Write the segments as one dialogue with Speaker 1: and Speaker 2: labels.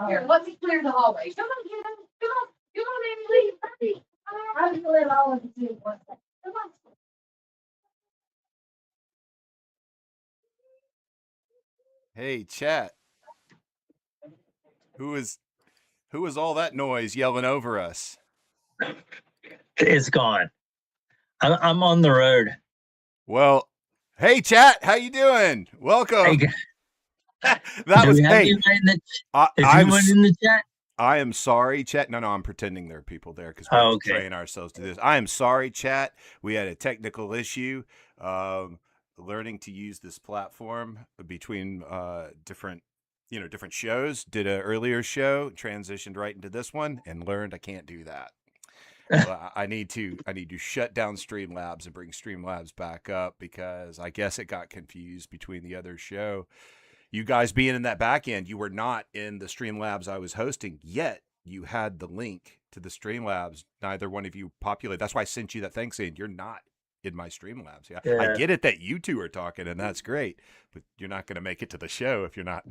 Speaker 1: Here, let me clear the hallway. Come on, get on. Come on. Come on, Emily. Hurry. I'm gonna let all of you do one thing. Come on.
Speaker 2: Hey, chat. Who is all that noise yelling over us?
Speaker 3: It's gone. I'm on the road.
Speaker 2: Well, hey, chat. How you doing? Welcome.
Speaker 3: Hey,
Speaker 2: That was hey.
Speaker 3: Is anyone in the chat?
Speaker 2: I am sorry, chat. No, I'm pretending there are people there because we're train ourselves to this. I am sorry, chat. We had a technical issue. Learning to use this platform between different shows. Did an earlier show, transitioned right into this one, and learned I can't do that. Well, I need to shut down Streamlabs and bring Streamlabs back up because I guess it got confused between the other show. You guys being in that back end, you were not in the Streamlabs I was hosting, yet you had the link to the Streamlabs. Neither one of you populated. That's why I sent you that thing saying you're not in my Streamlabs. Yeah. I get it that you two are talking, and that's great, but you're not going to make it to the show if you're not.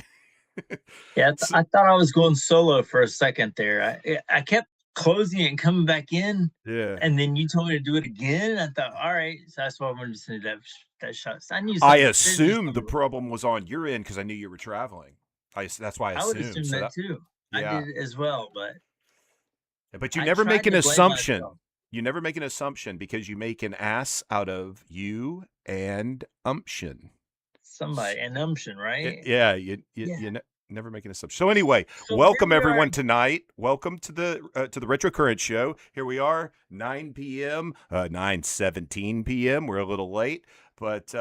Speaker 3: Yeah, I thought I was going solo for a second there. I kept closing it and coming back in.
Speaker 2: Yeah.
Speaker 3: And then you told me to do it again. And I thought, all right. So that's why I wanted to send that shot. So
Speaker 2: I assumed the problem was on your end because I knew you were traveling. That's why I assumed.
Speaker 3: I would assume that too. Yeah. I did as well,
Speaker 2: but you never make an assumption. You never make an assumption because you make an ass out of you and umption.
Speaker 3: Somebody and umption, right?
Speaker 2: You never make an assumption. So anyway, welcome everyone tonight. Welcome to the Retro Current Show. Here we are, 9 p.m., 9:17 p.m. We're a little late, but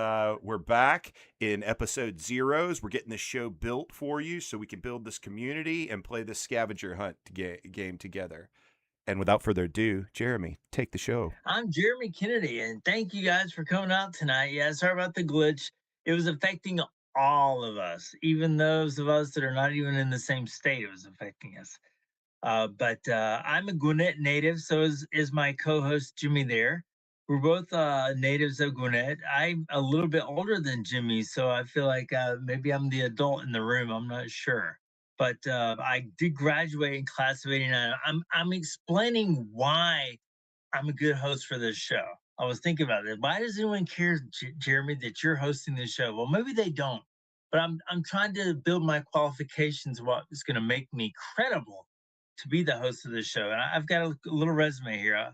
Speaker 2: we're back in episode zeros. We're getting this show built for you so we can build this community and play this scavenger hunt game together. And without further ado, Jeremy, take the show.
Speaker 3: I'm Jeremy Kennedy, and thank you guys for coming out tonight. Yeah, sorry about the glitch. It was affecting all of us, even those of us that are not even in the same state. It was affecting us. But I'm a Gwinnett native, so is my co-host Jimmy there. We're both natives of Gwinnett. I'm a little bit older than Jimmy, so I feel like maybe I'm the adult in the room. I'm not sure. But I did graduate in class of '89. I'm explaining why I'm a good host for this show. I was thinking about it. Why does anyone care, Jeremy, that you're hosting this show? Well, maybe they don't. But I'm trying to build my qualifications, what is going to make me credible to be the host of this show. And I've got a little resume here.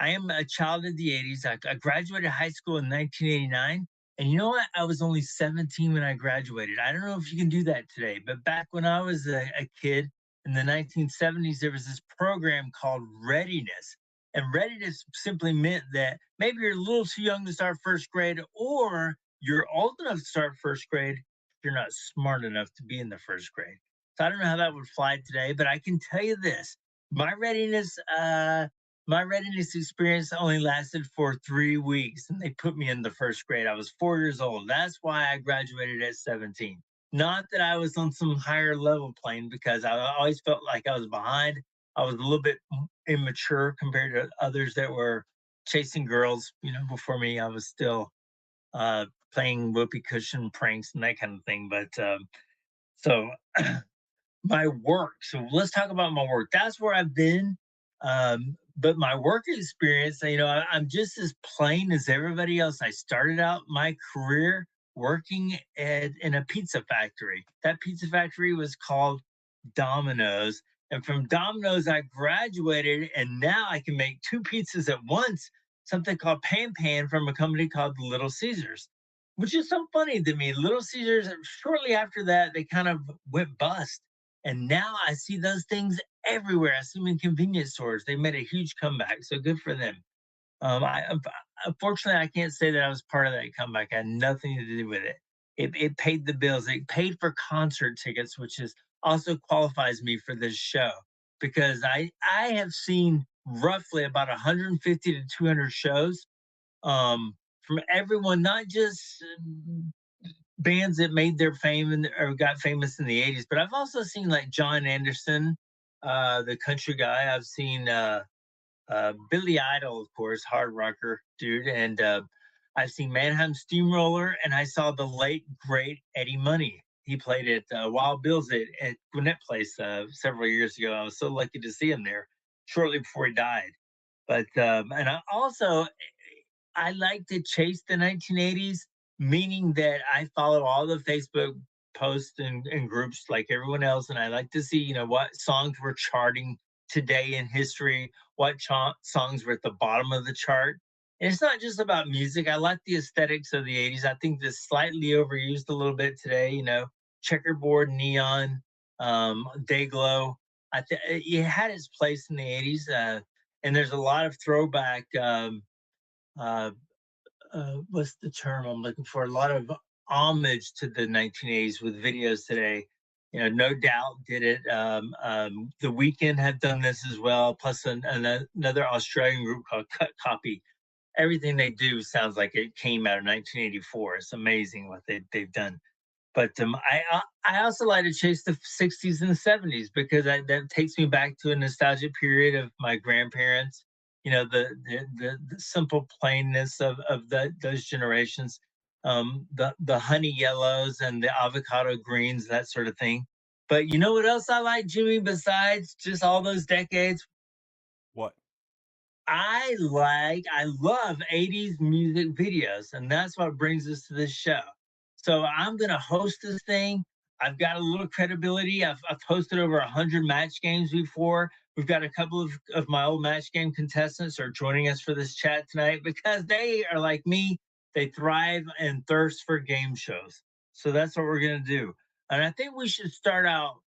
Speaker 3: I am a child of the 80s. I graduated high school in 1989. And you know what? I was only 17 when I graduated. I don't know if you can do that today, but back when I was a kid in the 1970s, there was this program called Readiness. And readiness simply meant that maybe you're a little too young to start first grade, or you're old enough to start first grade. You're not smart enough to be in the first grade. So I don't know how that would fly today, but I can tell you this: my readiness, my readiness experience only lasted for 3 weeks, and they put me in the first grade. I was 4 years old. That's why I graduated at 17. Not that I was on some higher level plane, because I always felt like I was behind. I was a little bit immature compared to others that were chasing girls. Before me, I was still uh, playing whoopee cushion pranks and that kind of thing. But so my work. So let's talk about my work. That's where I've been. But my work experience, I'm just as plain as everybody else. I started out my career working in a pizza factory. That pizza factory was called Domino's. And from Domino's, I graduated, and now I can make two pizzas at once, something called Pan Pan from a company called Little Caesars, which is so funny to me. Little Caesars, shortly after that, they kind of went bust. And now I see those things everywhere. I see them in convenience stores. They made a huge comeback. So good for them. Unfortunately, I can't say that I was part of that comeback. I had nothing to do with it. It paid the bills. It paid for concert tickets, which is also qualifies me for this show, because I have seen roughly about 150 to 200 shows, from everyone, not just bands that made their fame or got famous in the 80s, but I've also seen like John Anderson, the country guy. I've seen Billy Idol, of course, hard rocker dude, and I've seen Mannheim Steamroller, and I saw the late great Eddie Money. He played at Wild Bill's at Gwinnett Place several years ago. I was so lucky to see him there shortly before he died. But and I like to chase the 1980s, meaning that I follow all the Facebook posts and groups like everyone else, and I like to see what songs were charting today in history, what songs were at the bottom of the chart. And it's not just about music. I like the aesthetics of the 80s. I think this slightly overused a little bit today. Checkerboard, neon, day glow. It had its place in the 80s, and there's a lot of throwback. Uh, what's the term I'm looking for? A lot of homage to the 1980s with videos today. No Doubt did it. The Weeknd have done this as well. Plus another Australian group called Cut Copy. Everything they do sounds like it came out of 1984. It's amazing what they've done. But I also like to chase the 60s and the 70s, because that takes me back to a nostalgic period of my grandparents. The simple plainness of those generations, the honey yellows and the avocado greens, that sort of thing. But you know what else I like, Jimmy, besides just all those decades?
Speaker 2: What?
Speaker 3: I love 80s music videos, and that's what brings us to this show. So I'm going to host this thing. I've got a little credibility. I've hosted over 100 match games before. We've got a couple of my old match game contestants are joining us for this chat tonight, because they are like me. They thrive and thirst for game shows. So that's what we're going to do. And I think we should start out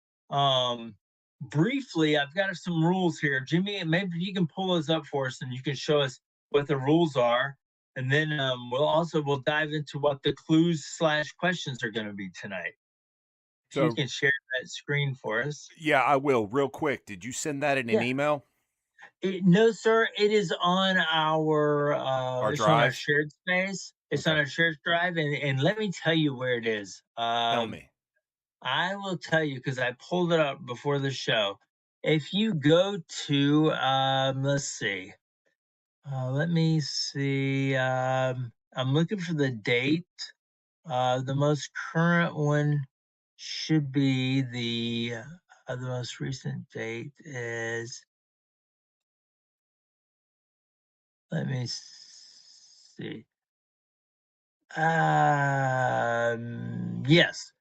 Speaker 3: briefly. I've got some rules here. Jimmy, maybe you can pull those up for us and you can show us what the rules are. And then we'll dive into what the clues / questions are going to be tonight. If you can share that screen for us.
Speaker 2: Yeah, I will. Real quick, did you send that in an email?
Speaker 3: No, sir. It is on our
Speaker 2: drive?
Speaker 3: on our shared space. It's on our shared drive, and let me tell you where it is.
Speaker 2: Tell me.
Speaker 3: I will tell you, because I pulled it up before the show. If you go to let's see. Let me see. I'm looking for the date. The most current one should be the most recent date is. Let me see. Yes.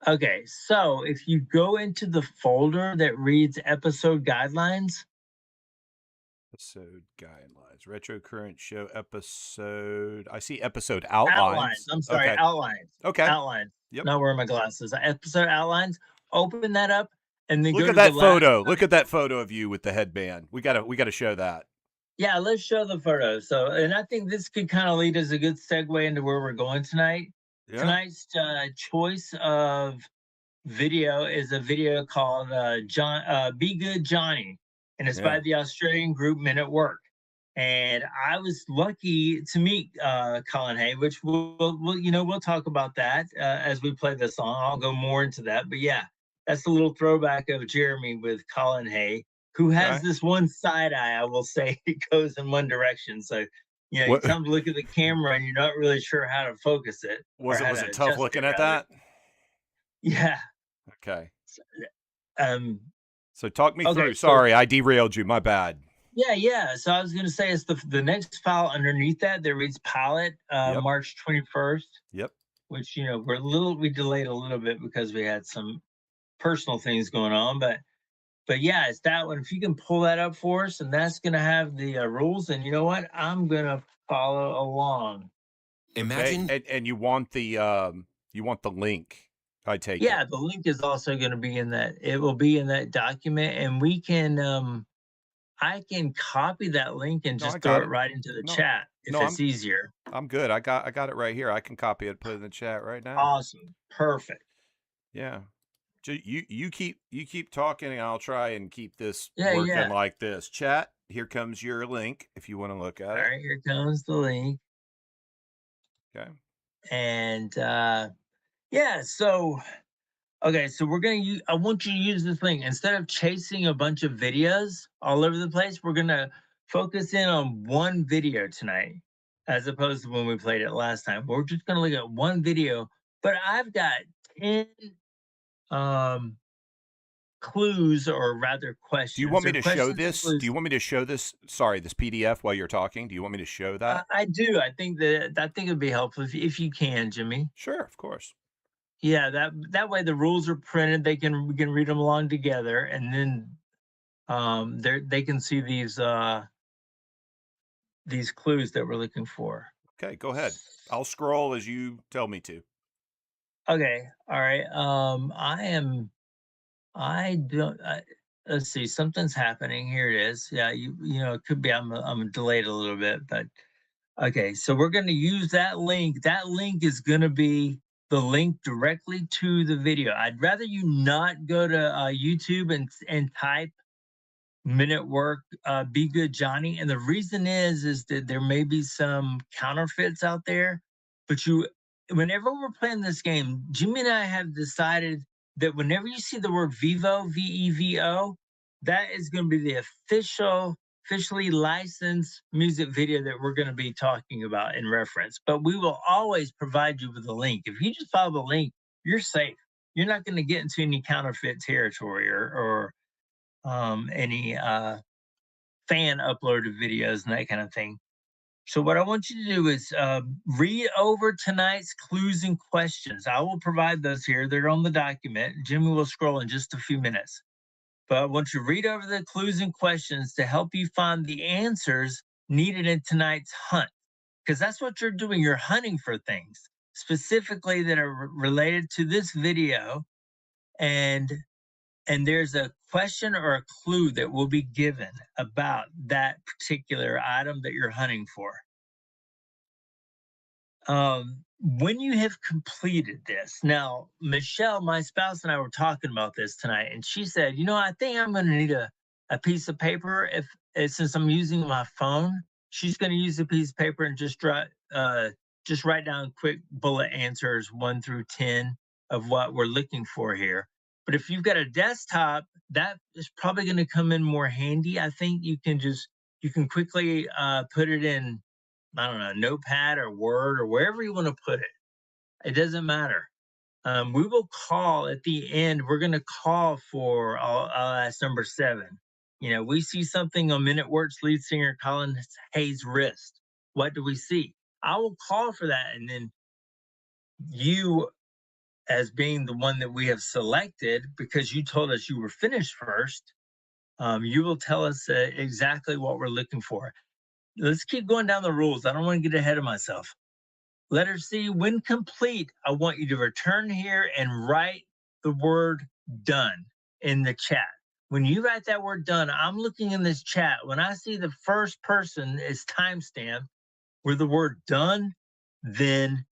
Speaker 3: Okay. So if you go into the folder that reads episode guidelines,
Speaker 2: Episode guidelines. Retro current show episode. I see episode outlines.
Speaker 3: I'm sorry,
Speaker 2: Okay.
Speaker 3: outlines.
Speaker 2: Okay.
Speaker 3: Outlines.
Speaker 2: Yep.
Speaker 3: Not wearing my glasses. Episode outlines. Open that up and then
Speaker 2: Look
Speaker 3: go
Speaker 2: at
Speaker 3: to
Speaker 2: that
Speaker 3: the last
Speaker 2: photo.
Speaker 3: one.
Speaker 2: Look at that photo of you with the headband. We gotta show that.
Speaker 3: Yeah, let's show the photo. So, and I think this could kind of lead us a good segue into where we're going tonight.
Speaker 2: Yeah.
Speaker 3: Tonight's choice of video is a video called Be Good Johnny, and it's by the Australian group Men at Work. And I was lucky to meet Colin Hay, which we'll talk about that as we play the song. I'll go more into that, but yeah, that's a little throwback of Jeremy with Colin Hay, who has this one side eye. I will say it goes in one direction. So you come to look at the camera and you're not really sure how to focus it.
Speaker 2: Was it tough looking at that?
Speaker 3: Yeah.
Speaker 2: Okay.
Speaker 3: So
Speaker 2: talk me through. Sorry, I derailed you. My bad.
Speaker 3: Yeah. So I was going to say it's the next file underneath that reads pilot March 21st.
Speaker 2: Yep.
Speaker 3: Which we delayed a little bit because we had some personal things going on, but yeah, it's that one. If you can pull that up for us, and that's going to have the rules. And you know what? I'm going to follow along.
Speaker 2: Imagine, and you want the link. I take it.
Speaker 3: Yeah, the link is also going to be in that. It will be in that document, and we can. I can copy that link and just throw it right into the chat if it's easier.
Speaker 2: I'm good. I got it right here. I can copy it, put it in the chat right now.
Speaker 3: Awesome, perfect.
Speaker 2: Yeah, you keep talking, and I'll try and keep this working like this. Chat. Here comes your link if you want to look at it.
Speaker 3: All right, here comes the link.
Speaker 2: Okay.
Speaker 3: And so we're going to use, I want you to use this thing. Instead of chasing a bunch of videos all over the place, we're going to focus in on one video tonight, as opposed to when we played it last time. We're just going to look at one video, but I've got 10 clues, or rather questions.
Speaker 2: Do you want me to show this? Do you want me to show this? Sorry, this PDF while you're talking. Do you want me to show that?
Speaker 3: I do. I think it'd be helpful if you can, Jimmy.
Speaker 2: Sure, of course.
Speaker 3: Yeah, that way the rules are printed. We can read them along together, and then they can see these clues that we're looking for.
Speaker 2: Okay, go ahead. I'll scroll as you tell me to.
Speaker 3: Okay, all right. Let's see, something's happening. Here it is. Yeah, it could be I'm delayed a little bit, but okay. So we're going to use that link. That link is going to be the link directly to the video. I'd rather you not go to YouTube and type Men at Work, Be Good Johnny. And the reason is that there may be some counterfeits out there, but whenever we're playing this game, Jimmy and I have decided that whenever you see the word Vivo, VEVO, that is going to be the officially licensed music video that we're going to be talking about in reference. But we will always provide you with a link. If you just follow the link, you're safe. You're not going to get into any counterfeit territory or any fan uploaded videos and that kind of thing. So what I want you to do is read over tonight's clues and questions. I will provide those here. They're on the document. Jimmy will scroll in just a few minutes. But I want you to read over the clues and questions to help you find the answers needed in tonight's hunt. Because that's what you're doing. You're hunting for things specifically that are related to this video. And there's a question or a clue that will be given about that particular item that you're hunting for. When you have completed this, now, Michelle, my spouse, and I were talking about this tonight, and she said, I think I'm going to need a piece of paper since I'm using my phone. She's going to use a piece of paper and just write down quick bullet answers 1 through 10 of what we're looking for here. But if you've got a desktop, that is probably going to come in more handy. I think you can quickly put it in, I don't know, Notepad or Word or wherever you want to put it. It doesn't matter. We will call at the end. We're going to call for, I'll ask number 7. We see something on Men at Work's lead singer Colin Hay's wrist. What do we see? I will call for that. And then you, as being the one that we have selected, because you told us you were finished first, You will tell us exactly what we're looking for. Let's keep going down the rules. I don't want to get ahead of myself. Letter C, when complete, I want you to return here and write the word done in the chat. When you write that word done, I'm looking in this chat. When I see the first person is timestamped with the word done, then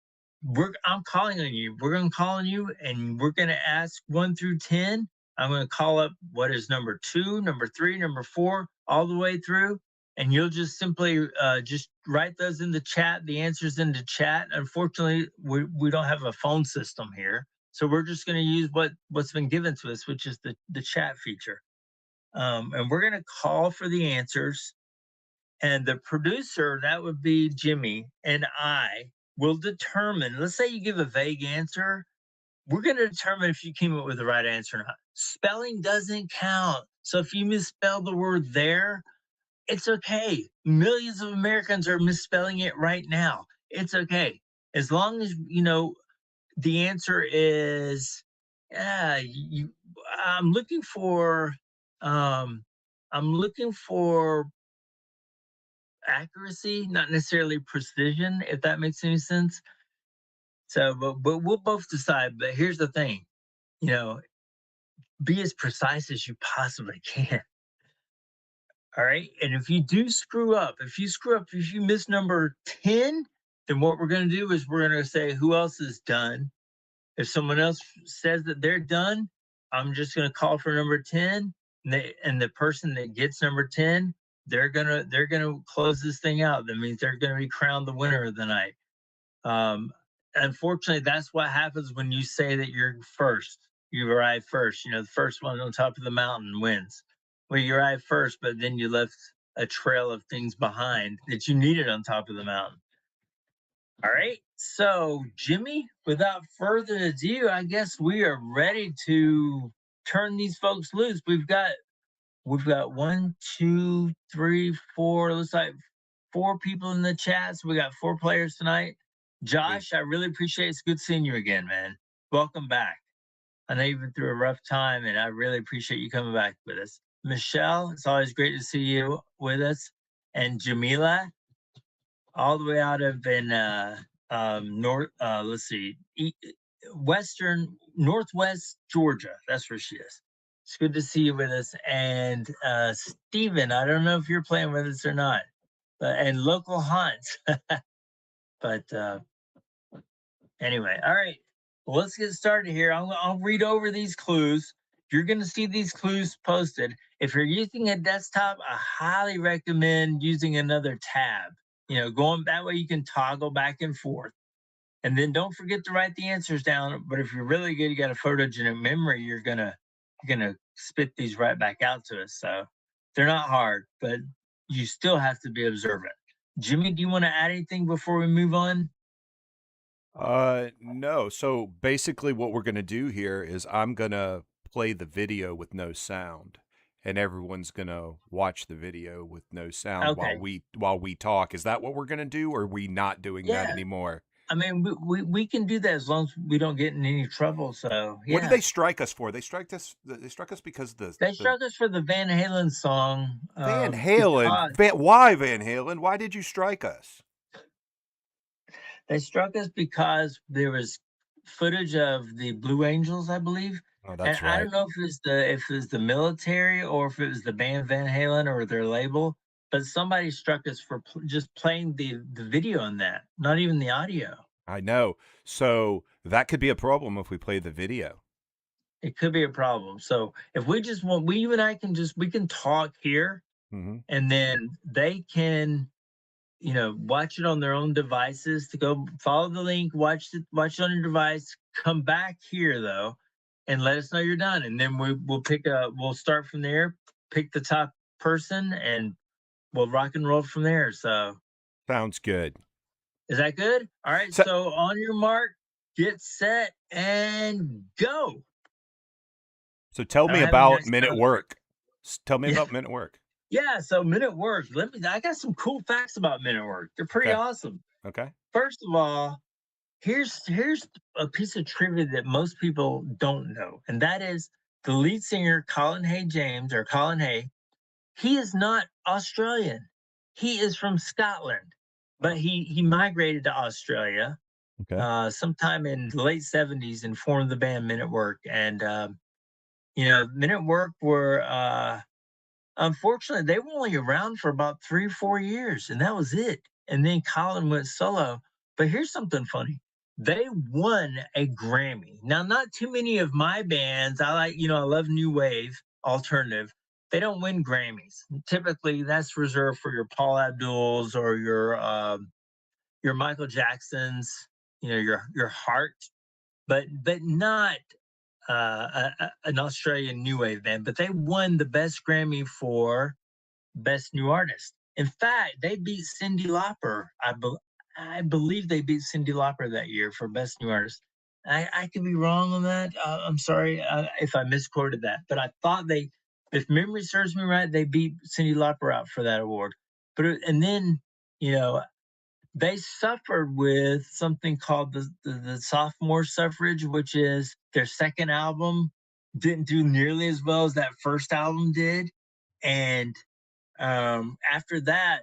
Speaker 3: I'm calling on you. We're going to call on you and we're going to ask 1 through 10. I'm going to call up what is number 2, number 3, number 4, all the way through. And you'll just simply just write those in the chat, the answers in the chat. Unfortunately, we don't have a phone system here. So we're just going to use what's been given to us, which is the chat feature. And we're going to call for the answers. And the producer, that would be Jimmy, and I will determine, let's say you give a vague answer, we're going to determine if you came up with the right answer or not. Spelling doesn't count. So if you misspell the word there, it's okay. Millions of Americans are misspelling it right now. It's okay. As long as, the answer is, I'm looking for, I'm looking for accuracy, not necessarily precision, if that makes any sense. So, but we'll both decide. But here's the thing, you know, be as precise as you possibly can. All right. And if you do screw up, if you miss number 10, then what we're going to do is we're going to say who else is done. If someone else says that they're done, I'm just going to call for number 10. And the person that gets number 10, they're gonna close this thing out. That means they're gonna be crowned the winner of the night. Unfortunately, that's what happens when you say that you're first. You arrive first. The first one on top of the mountain wins. Well, you arrived first, but then you left a trail of things behind that you needed on top of the mountain. All right. So, Jimmy, without further ado, I guess we are ready to turn these folks loose. We've got 1, 2, 3, 4. Looks like 4 people in the chat. So we got 4 players tonight. Josh, I really appreciate it. It's good seeing you again, man. Welcome back. I know you've been through a rough time, and I really appreciate you coming back with us. Michelle, it's always great to see you with us. And Jamila, all the way out of north, let's see, northwest Georgia. That's where she is. It's good to see you with us. And Steven, I don't know if you're playing with us or not, and local Hans. But anyway, all right. Well, let's get started here. I'll read over these clues. You're going to see these clues posted. If you're using a desktop, I highly recommend using another tab. Going that way you can toggle back and forth. And then don't forget to write the answers down. But if you're really good, you got a photogenic memory, you're gonna spit these right back out to us. So they're not hard, but you still have to be observant. Jimmy, do you want to add anything before we move on?
Speaker 2: No. So basically what we're going to do here is I'm going to play the video with no sound, and everyone's going to watch the video with no sound while we talk. Is that what we're going to do, or are we not doing that anymore?
Speaker 3: I mean, we can do that as long as we don't get in any trouble. So yeah.
Speaker 2: What did they strike us for? They struck us because
Speaker 3: they struck us for the Van Halen song.
Speaker 2: Van Halen. Why Van Halen? Why did you strike us?
Speaker 3: They struck us because there was footage of the Blue Angels, I believe.
Speaker 2: Oh, that's right.
Speaker 3: I don't know if it was the military or if it was the band Van Halen or their label, but somebody struck us for just playing the video on that, not even the audio.
Speaker 2: I know. So that could be a problem if we play the video.
Speaker 3: It could be a problem. So if you and I we can talk here, and then they can, watch it on their own devices. To go follow the link, watch it on your device. Come back here though, and let us know you're done, and then we'll start from there. Pick the top person, and we'll rock and roll from there. So
Speaker 2: sounds good.
Speaker 3: Is that good? All right. So on your mark, get set, and go.
Speaker 2: So tell me about Men at Work. Tell me about Men at Work.
Speaker 3: Yeah, so Men at Work. I got some cool facts about Men at Work. They're pretty awesome.
Speaker 2: Okay.
Speaker 3: First of all, here's a piece of trivia that most people don't know, and that is the lead singer, Colin Hay James, or Colin Hay, he is not Australian. He is from Scotland, but he migrated to Australia
Speaker 2: Okay.
Speaker 3: sometime in the late '70s and formed the band Men at Work. And you know, Men at Work were unfortunately they were only around for about 3 or 4 years, and that was it. And then Colin went solo. But here's something funny. They won a Grammy. Now, not too many of my bands, I like, you know, I love new wave, alternative. They don't win Grammys. Typically, that's reserved for your Paul Abdul's or your Michael Jacksons, you know, your Heart, but not an Australian new wave band. But they won the best Grammy for best new artist. In fact, they beat Cyndi Lauper. I believe they beat Cyndi Lauper that year for best new artist. I could be wrong on that. I'm sorry if I misquoted that, but I thought they, if memory serves me right, they beat Cyndi Lauper out for that award. And then, you know, they suffered with something called the sophomore suffrage, which is their second album didn't do nearly as well as that first album did. And after that,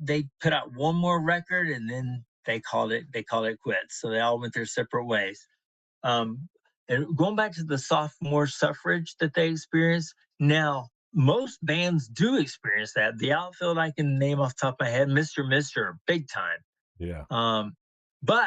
Speaker 3: they put out one more record, and then they called it quits. So they all went their separate ways. Um, and going back to the sophomore suffrage that they experienced, now most bands do experience that. The Outfield I can name off the top of my head, Mr. big time.
Speaker 2: Yeah.
Speaker 3: But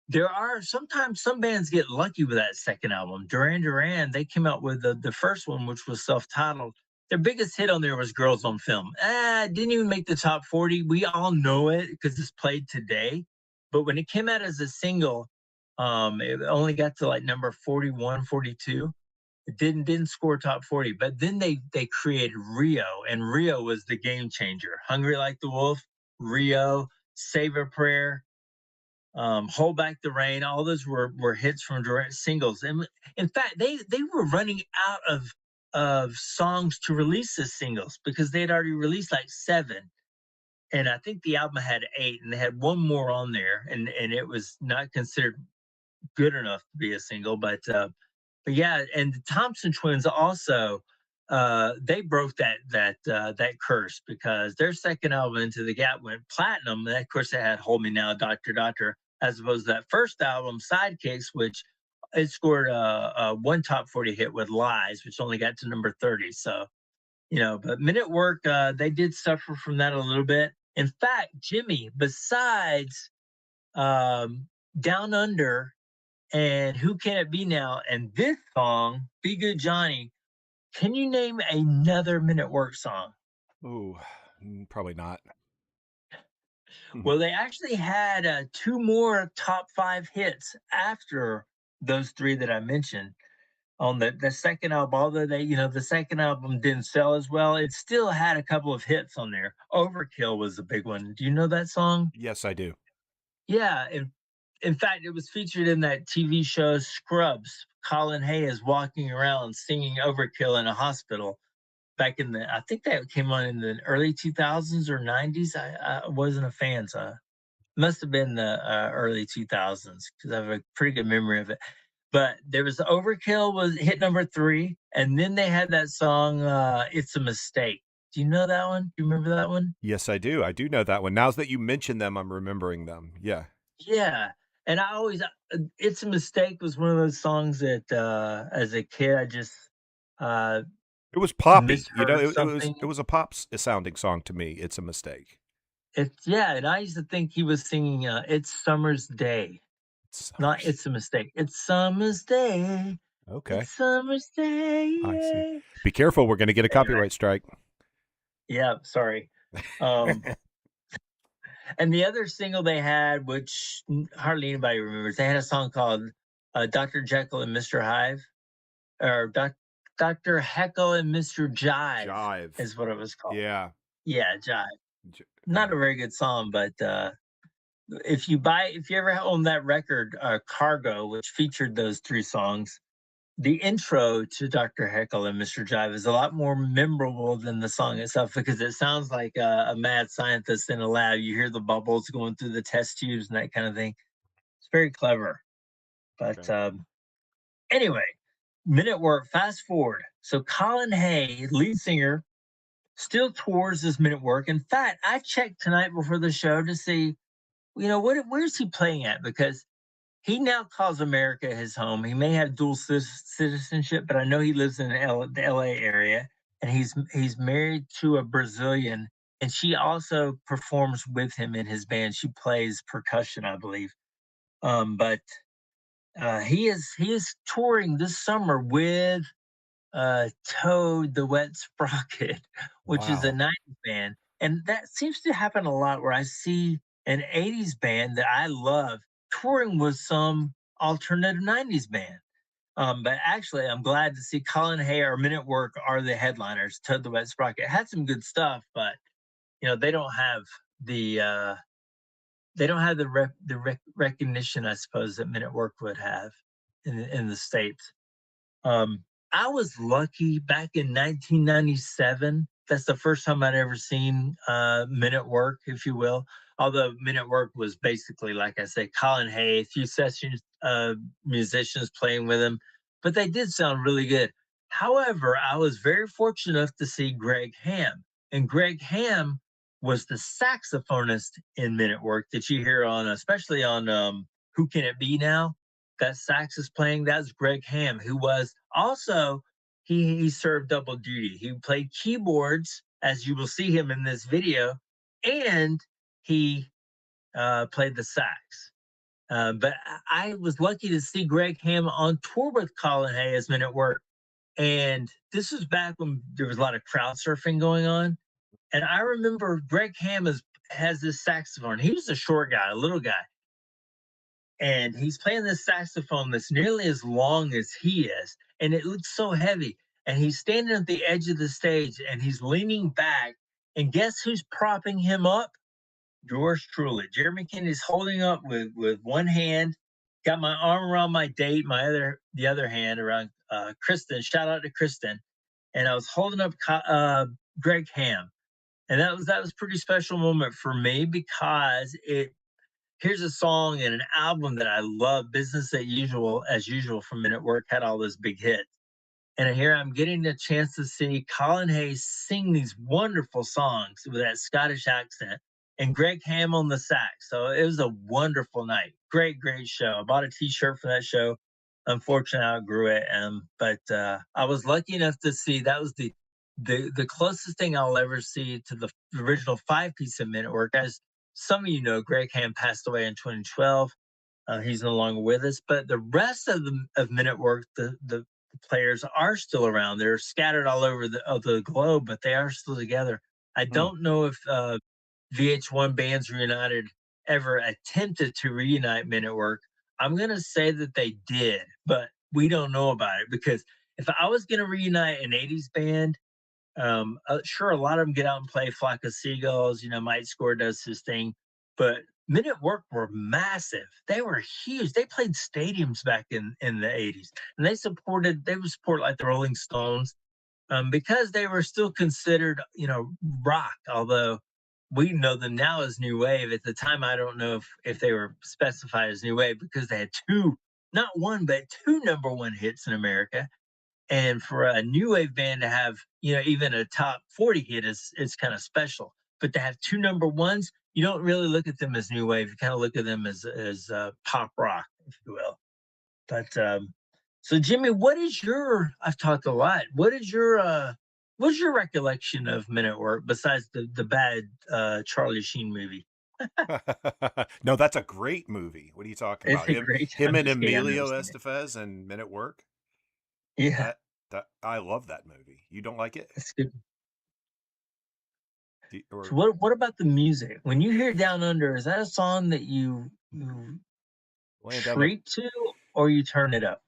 Speaker 3: there are sometimes some bands get lucky with that second album. Duran, they came out with the first one, which was self-titled. Their biggest hit on there was Girls on Film. Didn't even make the top 40. We all know it because it's played today. But when it came out as a single, it only got to like number 41, 42. It didn't score top 40. But then they created Rio, and Rio was the game changer. Hungry Like the Wolf, Rio, Save a Prayer, Hold Back the Rain. All those were hits from direct singles. And in fact, they were running out of songs to release as singles because they had already released like 7. And I think the album had 8, and they had one more on there, and it was not considered good enough to be a single. But yeah, and the Thompson Twins also they broke that curse because their second album, Into the Gap, went platinum. And of course, they had Hold Me Now, Doctor, as opposed to that first album, Sidekicks, which it scored a one top 40 hit with Lies, which only got to number 30. So, you know, but Men at Work, they did suffer from that a little bit. In fact, Jimmy, besides Down Under and Who Can It Be Now, and this song, Be Good Johnny, can you name another Men at Work song?
Speaker 2: Ooh, probably not.
Speaker 3: Well, they actually had 2 more top 5 hits after those 3 that I mentioned on the second album. Although the second album didn't sell as well, it still had a couple of hits on there. Overkill was a big one. Do you know that song?
Speaker 2: Yes, I do.
Speaker 3: Yeah, in fact, it was featured in that TV show Scrubs. Colin Hay is walking around singing Overkill in a hospital back in I think that came on in the early 2000s or 90s. I wasn't a fan, so it must have been the early 2000s because I have a pretty good memory of it. But there was Overkill was hit number 3, and then they had that song It's a Mistake. Do you know that one? Do you remember that one?
Speaker 2: Yes, I do. I do know that one. Now that you mention them, I'm remembering them. Yeah.
Speaker 3: Yeah. And I always, It's a Mistake was one of those songs that as a kid, I just uh,
Speaker 2: It was poppy. You know,
Speaker 3: misheard something.
Speaker 2: it was a pop sounding song to me. It's a mistake.
Speaker 3: Yeah. And I used to think he was singing It's Summer's Day, not
Speaker 2: Summers.
Speaker 3: It's a Mistake. It's Summer's Day.
Speaker 2: Okay.
Speaker 3: It's Summer's Day.
Speaker 2: I see.
Speaker 3: Yeah.
Speaker 2: Be careful. We're going to get a
Speaker 3: Anyway,
Speaker 2: copyright strike.
Speaker 3: yeah. Sorry. Um, and the other single they had, which hardly anybody remembers, they had a song called Dr. Jekyll and Mr. Hyde, or Dr. Heckle and Mr. Jive,
Speaker 2: Jive.
Speaker 3: is what it was called.
Speaker 2: Yeah.
Speaker 3: Yeah, Jive. Not a very good song, but if you ever own that record, Cargo, which featured those 3 songs, the intro to Dr. Heckle and Mr. Jive is a lot more memorable than the song itself because it sounds like a mad scientist in a lab. You hear the bubbles going through the test tubes and that kind of thing. It's very clever. But
Speaker 2: Okay.
Speaker 3: anyway, Men at Work, fast forward. So Colin Hay, lead singer, still tours this Men at Work. In fact, I checked tonight before the show to see, where's he playing at? Because he now calls America his home. He may have dual citizenship, but I know he lives in the LA area, and he's married to a Brazilian, and she also performs with him in his band. She plays percussion, I believe. But he is touring this summer with Toad the Wet Sprocket, which is a
Speaker 2: Wow.
Speaker 3: 90s band. And that seems to happen a lot where I see an 80s band that I love touring with some alternative 90s band. But actually, I'm glad to see Colin Hay or Men at Work are the headliners. Toad the Wet Sprocket had some good stuff, but they don't have the recognition, I suppose, that Men at Work would have in the states. Um, I was lucky back in 1997. That's the first time I'd ever seen Men at Work, if you will. Although Men at Work was basically, like I say, Colin Hay, a few sessions, musicians playing with him, but they did sound really good. However, I was very fortunate enough to see Greg Ham, and Greg Ham was the saxophonist in Men at Work that you hear on, especially on Who Can It Be Now? That sax is playing. That's Greg Ham, who was also he served double duty. He played keyboards, as you will see him in this video, and he played the sax. But I was lucky to see Greg Ham on tour with Colin Hay as Men at Work, and this was back when there was a lot of crowd surfing going on. And I remember Greg Ham has this saxophone. He was a short guy, a little guy, and he's playing this saxophone that's nearly as long as he is, and it looks so heavy. And he's standing at the edge of the stage, and he's leaning back. And guess who's propping him up? Yours truly, Jeremy Kennedy's holding up with one hand, got my arm around my date, the other hand around Kristen. Shout out to Kristen, and I was holding up Greg Ham, and that was a pretty special moment for me because here's a song and an album that I love, Business as Usual from Men at Work had all those big hits. And here I'm getting a chance to see Colin Hayes sing these wonderful songs with that Scottish accent and Greg Ham on the sax. So it was a wonderful night. Great, great show. I bought a t-shirt for that show. Unfortunately, I outgrew it. But I was lucky enough to see that was the closest thing I'll ever see to the original five-piece of Men at Work. As some of you know, Greg Ham passed away in 2012. He's no longer with us, but the rest of Men at Work, the players are still around. They're scattered all over the globe, but they are still together. I don't know if VH1 Bands Reunited ever attempted to reunite Men at Work. I'm going to say that they did, but we don't know about it because if I was going to reunite an 80s band, sure, a lot of them get out and play Flock of Seagulls. Mike Score does his thing, but Men at Work were massive. They were huge. They played stadiums back in the 80s, and they would support like the Rolling Stones, because they were still considered, rock. Although we know them now as new wave. At the time, I don't know if they were specified as new wave because they had two, not one, but two number one hits in America. And for a new wave band to have, even a top 40 hit is kind of special. But to have two number ones, you don't really look at them as new wave. You kind of look at them as pop rock, if you will. But so Jimmy, I've talked a lot. What's your recollection of Men at Work besides the bad Charlie Sheen movie?
Speaker 2: No, that's a great movie. What are you talking
Speaker 3: It's
Speaker 2: about?
Speaker 3: a
Speaker 2: Him,
Speaker 3: great.
Speaker 2: him
Speaker 3: I'm
Speaker 2: and
Speaker 3: just kidding. I've never
Speaker 2: Emilio
Speaker 3: seen it.
Speaker 2: Estevez and Men at Work.
Speaker 3: Yeah,
Speaker 2: That I love that movie. You don't like it?
Speaker 3: it's good. So
Speaker 2: Or
Speaker 3: what about the music? When you hear Down Under, is that a song that you
Speaker 2: Laying Down the
Speaker 3: treat to or you turn it up?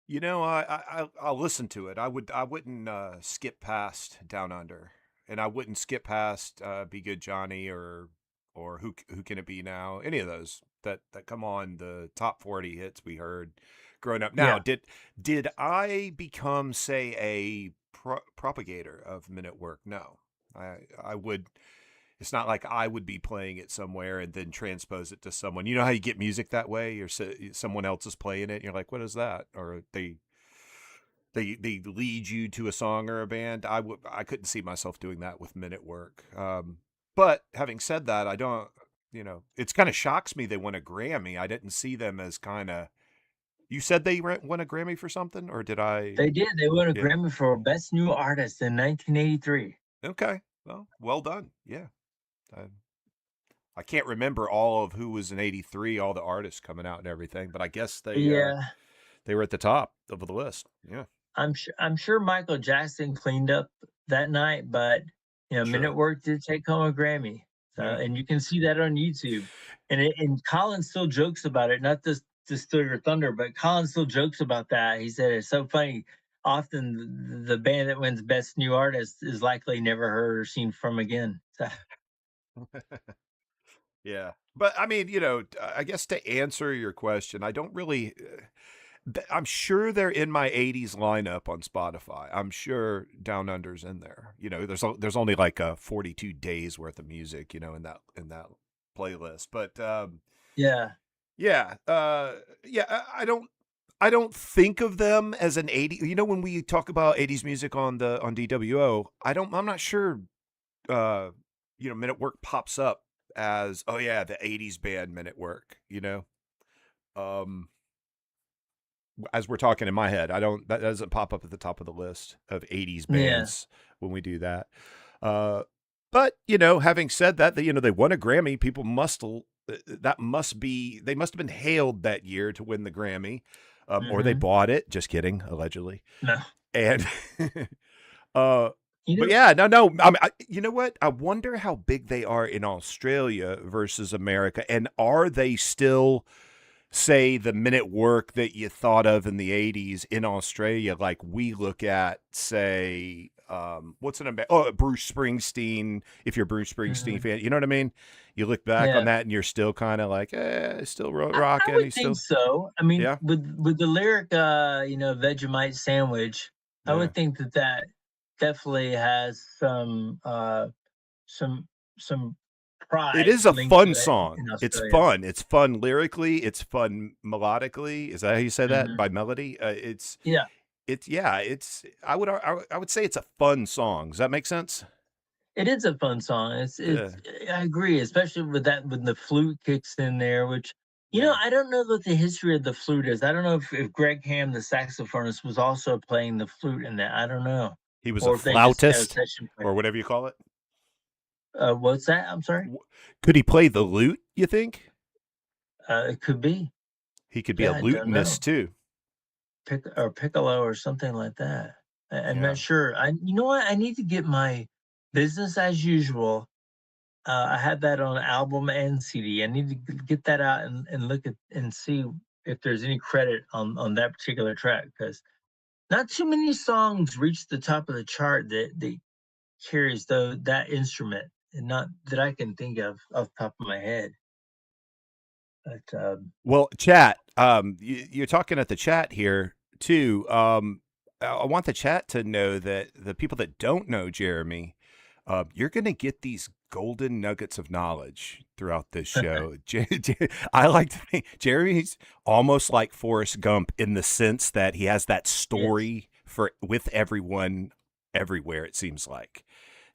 Speaker 2: I'll listen to it. I wouldn't skip past Down Under, and I wouldn't skip past Be Good Johnny or Who Can It Be Now? Any of those that come on the top 40 hits we heard growing up. Now,
Speaker 3: Yeah.
Speaker 2: did I become, say, a propagator of Men at Work? No, I would. It's not like I would be playing it somewhere and then transpose it to someone. You know how you get music that way? Someone else is playing it, and you're like, "What is that?" Or they they lead you to a song or a band. I couldn't see myself doing that with Men at Work. But having said that, I don't. It's kind of shocks me they won a Grammy. I didn't see them as kind of. You said they won a Grammy for something, or did I?
Speaker 3: They did. They won a
Speaker 2: Yeah.
Speaker 3: Grammy for Best New Artist in 1983.
Speaker 2: Okay. Well done. Yeah. I can't remember all of who was in '83, all the artists coming out and everything, but I guess they were at the top of the list. Yeah.
Speaker 3: I'm sure Michael Jackson cleaned up that night, but Men at
Speaker 2: Sure.
Speaker 3: Work did take home a Grammy. So,
Speaker 2: Yeah.
Speaker 3: and you can see that on YouTube. And Colin still jokes about it, not to steal your thunder, but Colin still jokes about that. He said it's so funny. Often the band that wins Best New Artist is likely never heard or seen from again. So,
Speaker 2: Yeah. But I mean, I guess to answer your question, I don't really. I'm sure they're in my '80s lineup on Spotify. I'm sure Down Under's in there. There's only like 42 days worth of music, in that playlist. But
Speaker 3: yeah.
Speaker 2: yeah, I don't think of them as an 80. When we talk about '80s music on DWO, I'm not sure. Men at Work pops up as, oh yeah, the '80s band Men at Work. Um, as we're talking in my head, that doesn't pop up at the top of the list of '80s bands when we do that. But having said that, they won a Grammy. People they must have been hailed that year to win the Grammy, or they bought it. Just kidding, allegedly.
Speaker 3: No.
Speaker 2: And but yeah, no. I mean, you know what? I wonder how big they are in Australia versus America, and are they still, say, the Men at Work that you thought of in the '80s in Australia, like we look at, say, Bruce Springsteen. If you're a Bruce Springsteen fan, you know what I mean? You look back on that and you're still kind of like, still rocking.
Speaker 3: I would think so. I mean,
Speaker 2: yeah.
Speaker 3: with the lyric, Vegemite sandwich, I would think that definitely has some pride.
Speaker 2: It is a fun song. It's fun. It's fun lyrically. It's fun melodically. Is that how you say that? By melody? I would say it's a fun song. Does that make sense?
Speaker 3: It is a fun song. I agree, especially with that when the flute kicks in there, which I don't know what the history of the flute is. I don't know if Greg Ham, the saxophonist, was also playing the flute in that. I don't know.
Speaker 2: He was a flautist or whatever you call it.
Speaker 3: What's that? I'm sorry.
Speaker 2: Could he play the lute, you think?
Speaker 3: It could be.
Speaker 2: He could be a lutenist too.
Speaker 3: Piccolo or something like that. I'm not sure. You know what? I need to get my Business as Usual. I had that on album and CD. I need to get that out and look at and see if there's any credit on that particular track, because not too many songs reach the top of the chart that carries that instrument, and not that I can think of off the top of my head. But
Speaker 2: well, chat, you're talking at the chat here too. I want the chat to know that the people that don't know Jeremy, you're going to get these golden nuggets of knowledge throughout this show. I like to think Jeremy's almost like Forrest Gump in the sense that he has that story with everyone everywhere, it seems like,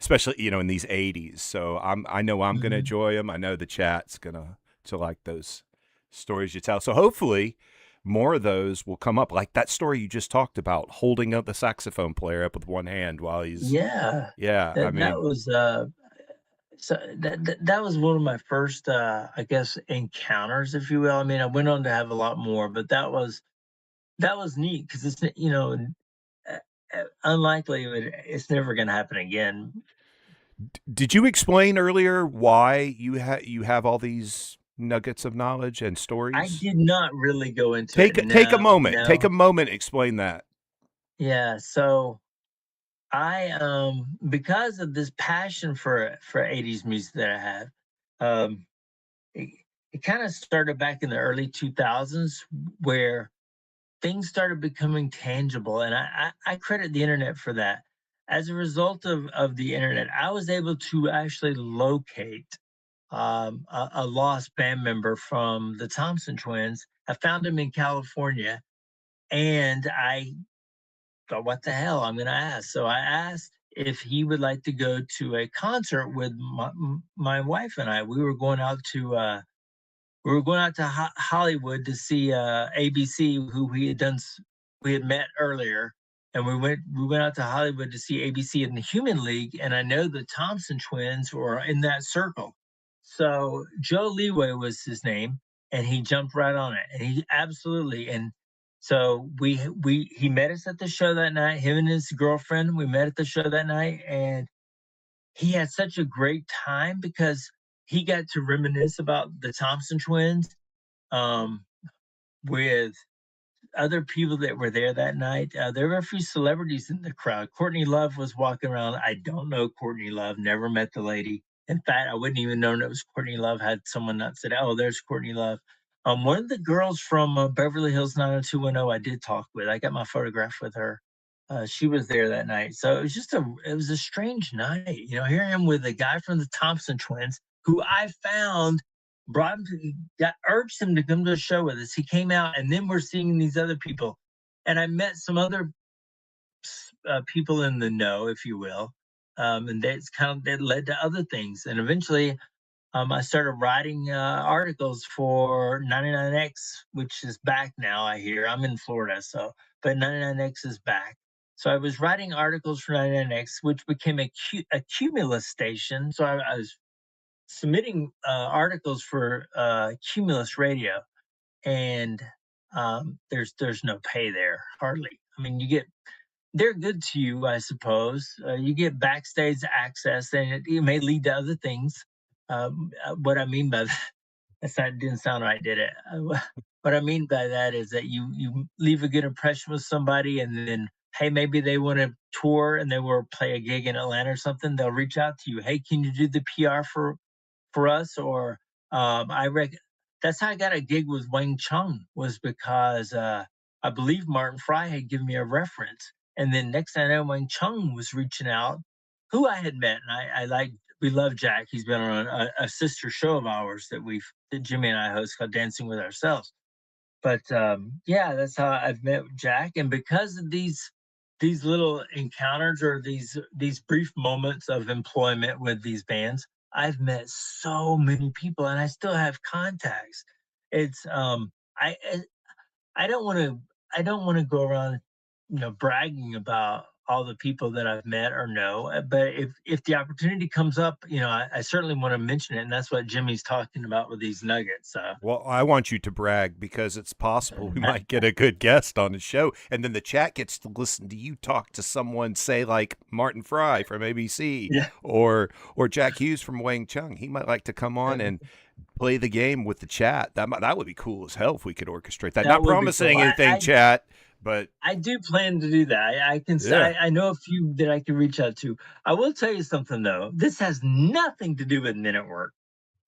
Speaker 2: especially, in these '80s. So I know I'm going to enjoy them. I know the chat's going to like those stories you tell. So hopefully more of those will come up, like that story you just talked about, holding up the saxophone player up with one hand while he's
Speaker 3: that was so that was one of my first I guess encounters, if you will. I mean, I went on to have a lot more, but that was neat, because it's unlikely it's never going to happen again.
Speaker 2: Did you explain earlier why you have all these nuggets of knowledge and stories?
Speaker 3: I did not really go into
Speaker 2: Take a moment. No. Take a moment. Explain that.
Speaker 3: Yeah. So I because of this passion for '80s music that I have, it kind of started back in the early 2000s, where things started becoming tangible, and I credit the internet for that. As a result of the internet, I was able to actually locate a lost band member from the Thompson Twins. I found him in California, and I thought, what the hell? I'm going to ask. So I asked if he would like to go to a concert with my wife and I. We were going out to Hollywood to see ABC, who we had met earlier, and we went out to Hollywood to see ABC in the Human League, and I know the Thompson twins were in that circle. So Joe Leeway was his name, and he jumped right on it, and he absolutely. And so he met us at the show that night. Him and his girlfriend, we met at the show that night, and he had such a great time because he got to reminisce about the Thompson twins, um, with other people that were there that night. There were a few celebrities in the crowd. Courtney Love was walking around. I don't know Courtney Love, never met the lady. In fact, I wouldn't even known it was Courtney Love had someone not said, "Oh, there's Courtney Love." One of the girls from Beverly Hills 90210 I did talk with. I got my photograph with her. She was there that night. So it was a strange night. Here I am with a guy from the Thompson twins who I found brought him to, got urged him to come to a show with us. He came out, and then we're seeing these other people, and I met some other people in the know, if you will, and that led to other things, and eventually, I started writing articles for 99X, which is back now. I hear I'm in Florida, but 99X is back. So I was writing articles for 99X, which became a Cumulus station. So I was submitting articles for Cumulus Radio, and there's no pay there hardly. I mean, they're good to you, I suppose. You get backstage access, and it may lead to other things. What I mean by that didn't sound right, did it? What I mean by that is that you leave a good impression with somebody, and then hey, maybe they want to tour and they will play a gig in Atlanta or something. They'll reach out to you. Hey, can you do the PR for us? Or I reckon that's how I got a gig with Wang Chung, was because I believe Martin Fry had given me a reference. And then next thing I know, Wang Chung was reaching out, who I had met. And we love Jack. He's been on a sister show of ours that Jimmy and I host called Dancing with Ourselves. But yeah, that's how I've met Jack. And because of these little encounters, or these brief moments of employment with these bands, I've met so many people, and I still have contacts. It's I don't want to go around, bragging about all the people that I've met or know. But if the opportunity comes up, I certainly want to mention it, and that's what Jimmy's talking about with these nuggets.
Speaker 2: Well, I want you to brag, because it's possible we might get a good guest on the show, and then the chat gets to listen to you talk to someone, say like Martin Fry from ABC,
Speaker 3: Yeah.
Speaker 2: or Jack Hughes from Wang Chung. He might like to come on and play the game with the chat. That would be cool as hell if we could orchestrate that. Not promising
Speaker 3: cool.
Speaker 2: anything, chat, but
Speaker 3: I do plan to do that. I can say I know a few that I can reach out to. I will tell you something though. This has nothing to do with Men at Work,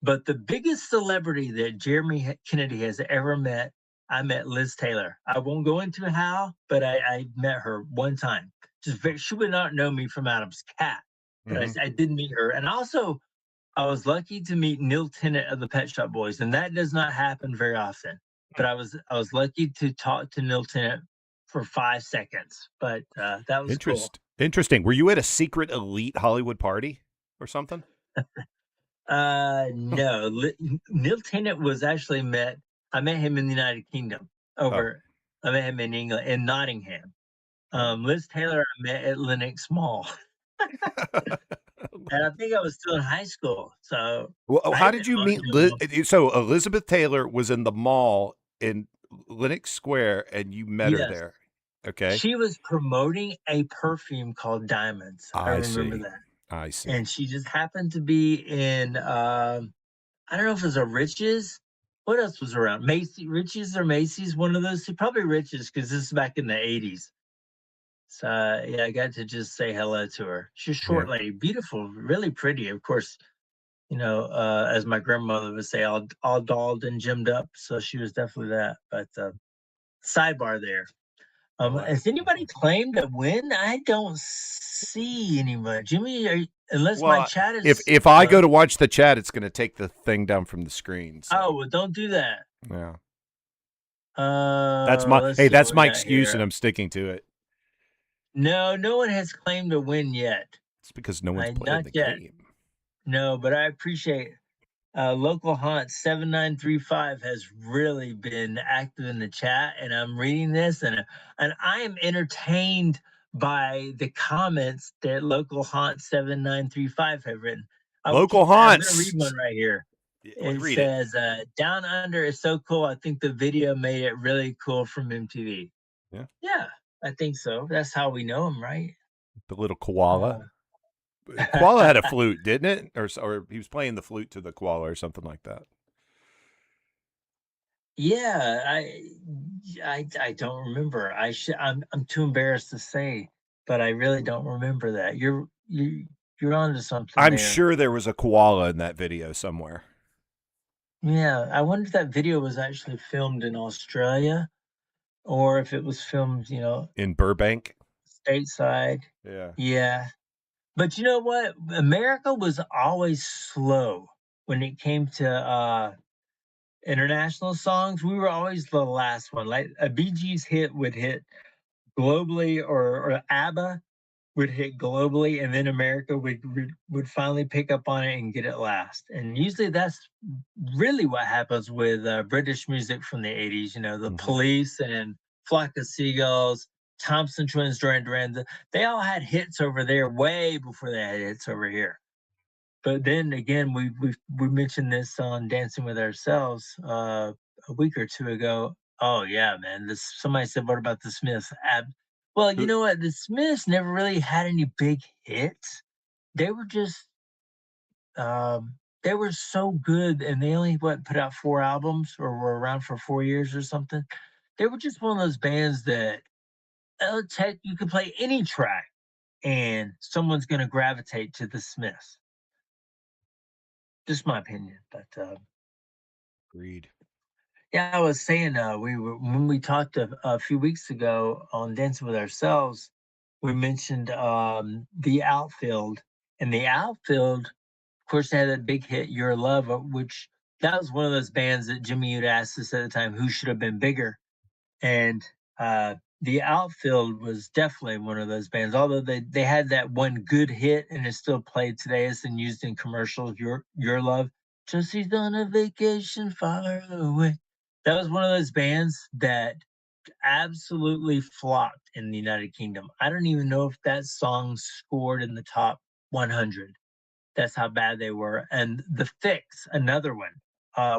Speaker 3: but the biggest celebrity that Jeremy Kennedy has ever met, I met Liz Taylor. I won't go into how, but I met her one time. She would not know me from Adam's Cat, but I did meet her. And also, I was lucky to meet Neil Tennant of the Pet Shop Boys, and that does not happen very often. But I was lucky to talk to Neil Tennant for 5 seconds. But that was cool.
Speaker 2: Interesting. Were you at a secret elite Hollywood party or something?
Speaker 3: No. Neil Tennant was actually I met him in the United Kingdom. I met him in England, in Nottingham. Liz Taylor I met at Lenox Mall. And I think I was still in high school. So,
Speaker 2: well, how did you meet Liz? So Elizabeth Taylor was in the mall in Lenox Square, and you met her there. Okay.
Speaker 3: She was promoting a perfume called Diamonds. I remember that.
Speaker 2: I see.
Speaker 3: And she just happened to be in, I don't know if it was a Riches. What else was around? Riches or Macy's, one of those. Probably Riches, because this is back in the 80s. So yeah, I got to just say hello to her. She's a short lady, beautiful, really pretty. Of course, as my grandmother would say, all dolled and gemmed up. So she was definitely that. But sidebar there. Has anybody claimed a win? I don't see anyone. Jimmy, unless my chat is.
Speaker 2: If I go to watch the chat, it's going to take the thing down from the screen. So.
Speaker 3: Oh, well, don't do that.
Speaker 2: Yeah. That's my excuse, and I'm sticking to it.
Speaker 3: No, no one has claimed a win yet.
Speaker 2: It's because no one's playing
Speaker 3: Not
Speaker 2: the
Speaker 3: yet.
Speaker 2: game.
Speaker 3: No, but I appreciate Local Haunt 7935 has really been active in the chat, and I'm reading this, and I am entertained by the comments that Local Haunt 7935 have written.
Speaker 2: Local
Speaker 3: I'm going to
Speaker 2: Haunts.
Speaker 3: read one right here. It
Speaker 2: Read it.
Speaker 3: says, "Down Under is so cool. I think the video made it really cool from MTV." Yeah, I think so. That's how we know him, right?
Speaker 2: The little koala. Koala had a flute, didn't it? Or he was playing the flute to the koala or something like that.
Speaker 3: Yeah, I don't remember. I'm too embarrassed to say, but I really don't remember that. You're onto something
Speaker 2: I'm
Speaker 3: there.
Speaker 2: sure there was a koala in that video somewhere.
Speaker 3: Yeah, I wonder if that video was actually filmed in Australia or if it was filmed,
Speaker 2: in Burbank,
Speaker 3: stateside.
Speaker 2: Yeah.
Speaker 3: Yeah. But you know what? America was always slow when it came to international songs. We were always the last one. Like a Bee Gees hit would hit globally, or ABBA would hit globally, and then America would finally pick up on it and get it last. And usually that's really what happens with British music from the 80s. The Police and Flock of Seagulls, Thompson Twins, Duran Duran. They all had hits over there way before they had hits over here. But then again, we mentioned this on Dancing with Ourselves a week or two ago. Oh yeah, man! Somebody said, "What about the Smiths?" Well, you know what? The Smiths never really had any big hits. They were just they were so good, and they only put out 4 albums, or were around for 4 years or something. They were just one of those bands that you could play any track, and someone's going to gravitate to the Smiths. Just my opinion, but
Speaker 2: agreed.
Speaker 3: yeah, I was saying when we talked a few weeks ago on Dancing with Ourselves, we mentioned the Outfield, and the Outfield, of course, they had that big hit "Your Love," which that was one of those bands that Jimmy You'd asked us at the time who should have been bigger, and the Outfield was definitely one of those bands. Although they had that one good hit and it's still played today, it's been used in commercials. Your Love, just he's on a vacation far away. That was one of those bands that absolutely flopped in the United Kingdom. I don't even know if that song scored in the top 100. That's how bad they were. And The Fix, another one.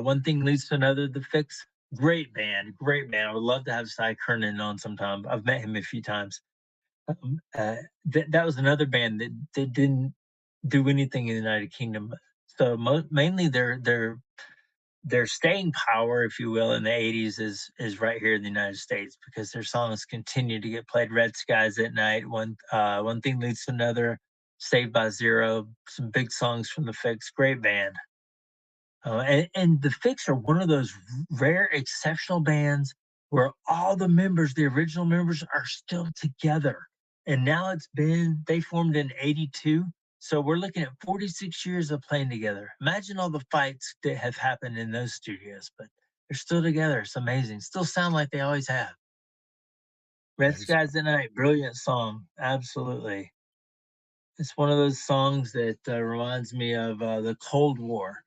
Speaker 3: One thing leads to another. The Fix, great band, great band. I would love to have Cy Kernan on sometime. I've met him a few times. That was another band that didn't do anything in the United Kingdom. So mainly their staying power, if you will, in the 80s is right here in the United States, because their songs continue to get played. Red Skies at Night, one thing leads to another, Saved by Zero, some big songs from The Fix. Great band. And The Fix are one of those rare, exceptional bands where all the members, the original members, are still together. And now they formed in 82. So we're looking at 46 years of playing together. Imagine all the fights that have happened in those studios, but they're still together. It's amazing. Still sound like they always have. Red Skies at Night, brilliant song. Absolutely. It's one of those songs that reminds me of the Cold War,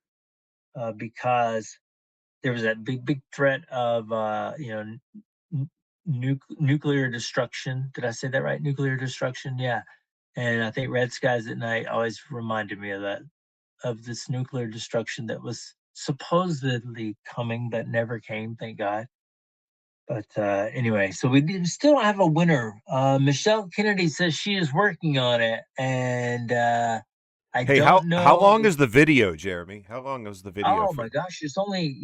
Speaker 3: because there was that big threat of nuclear destruction. Did I say that right? Nuclear destruction. Yeah. And I think Red Skies at Night always reminded me of that, of this nuclear destruction that was supposedly coming but never came, thank God. But anyway, so still don't have a winner. Michelle Kennedy says she is working on it, and I don't know.
Speaker 2: How long is the video, Jeremy? How long is the video?
Speaker 3: Oh my gosh, it's only,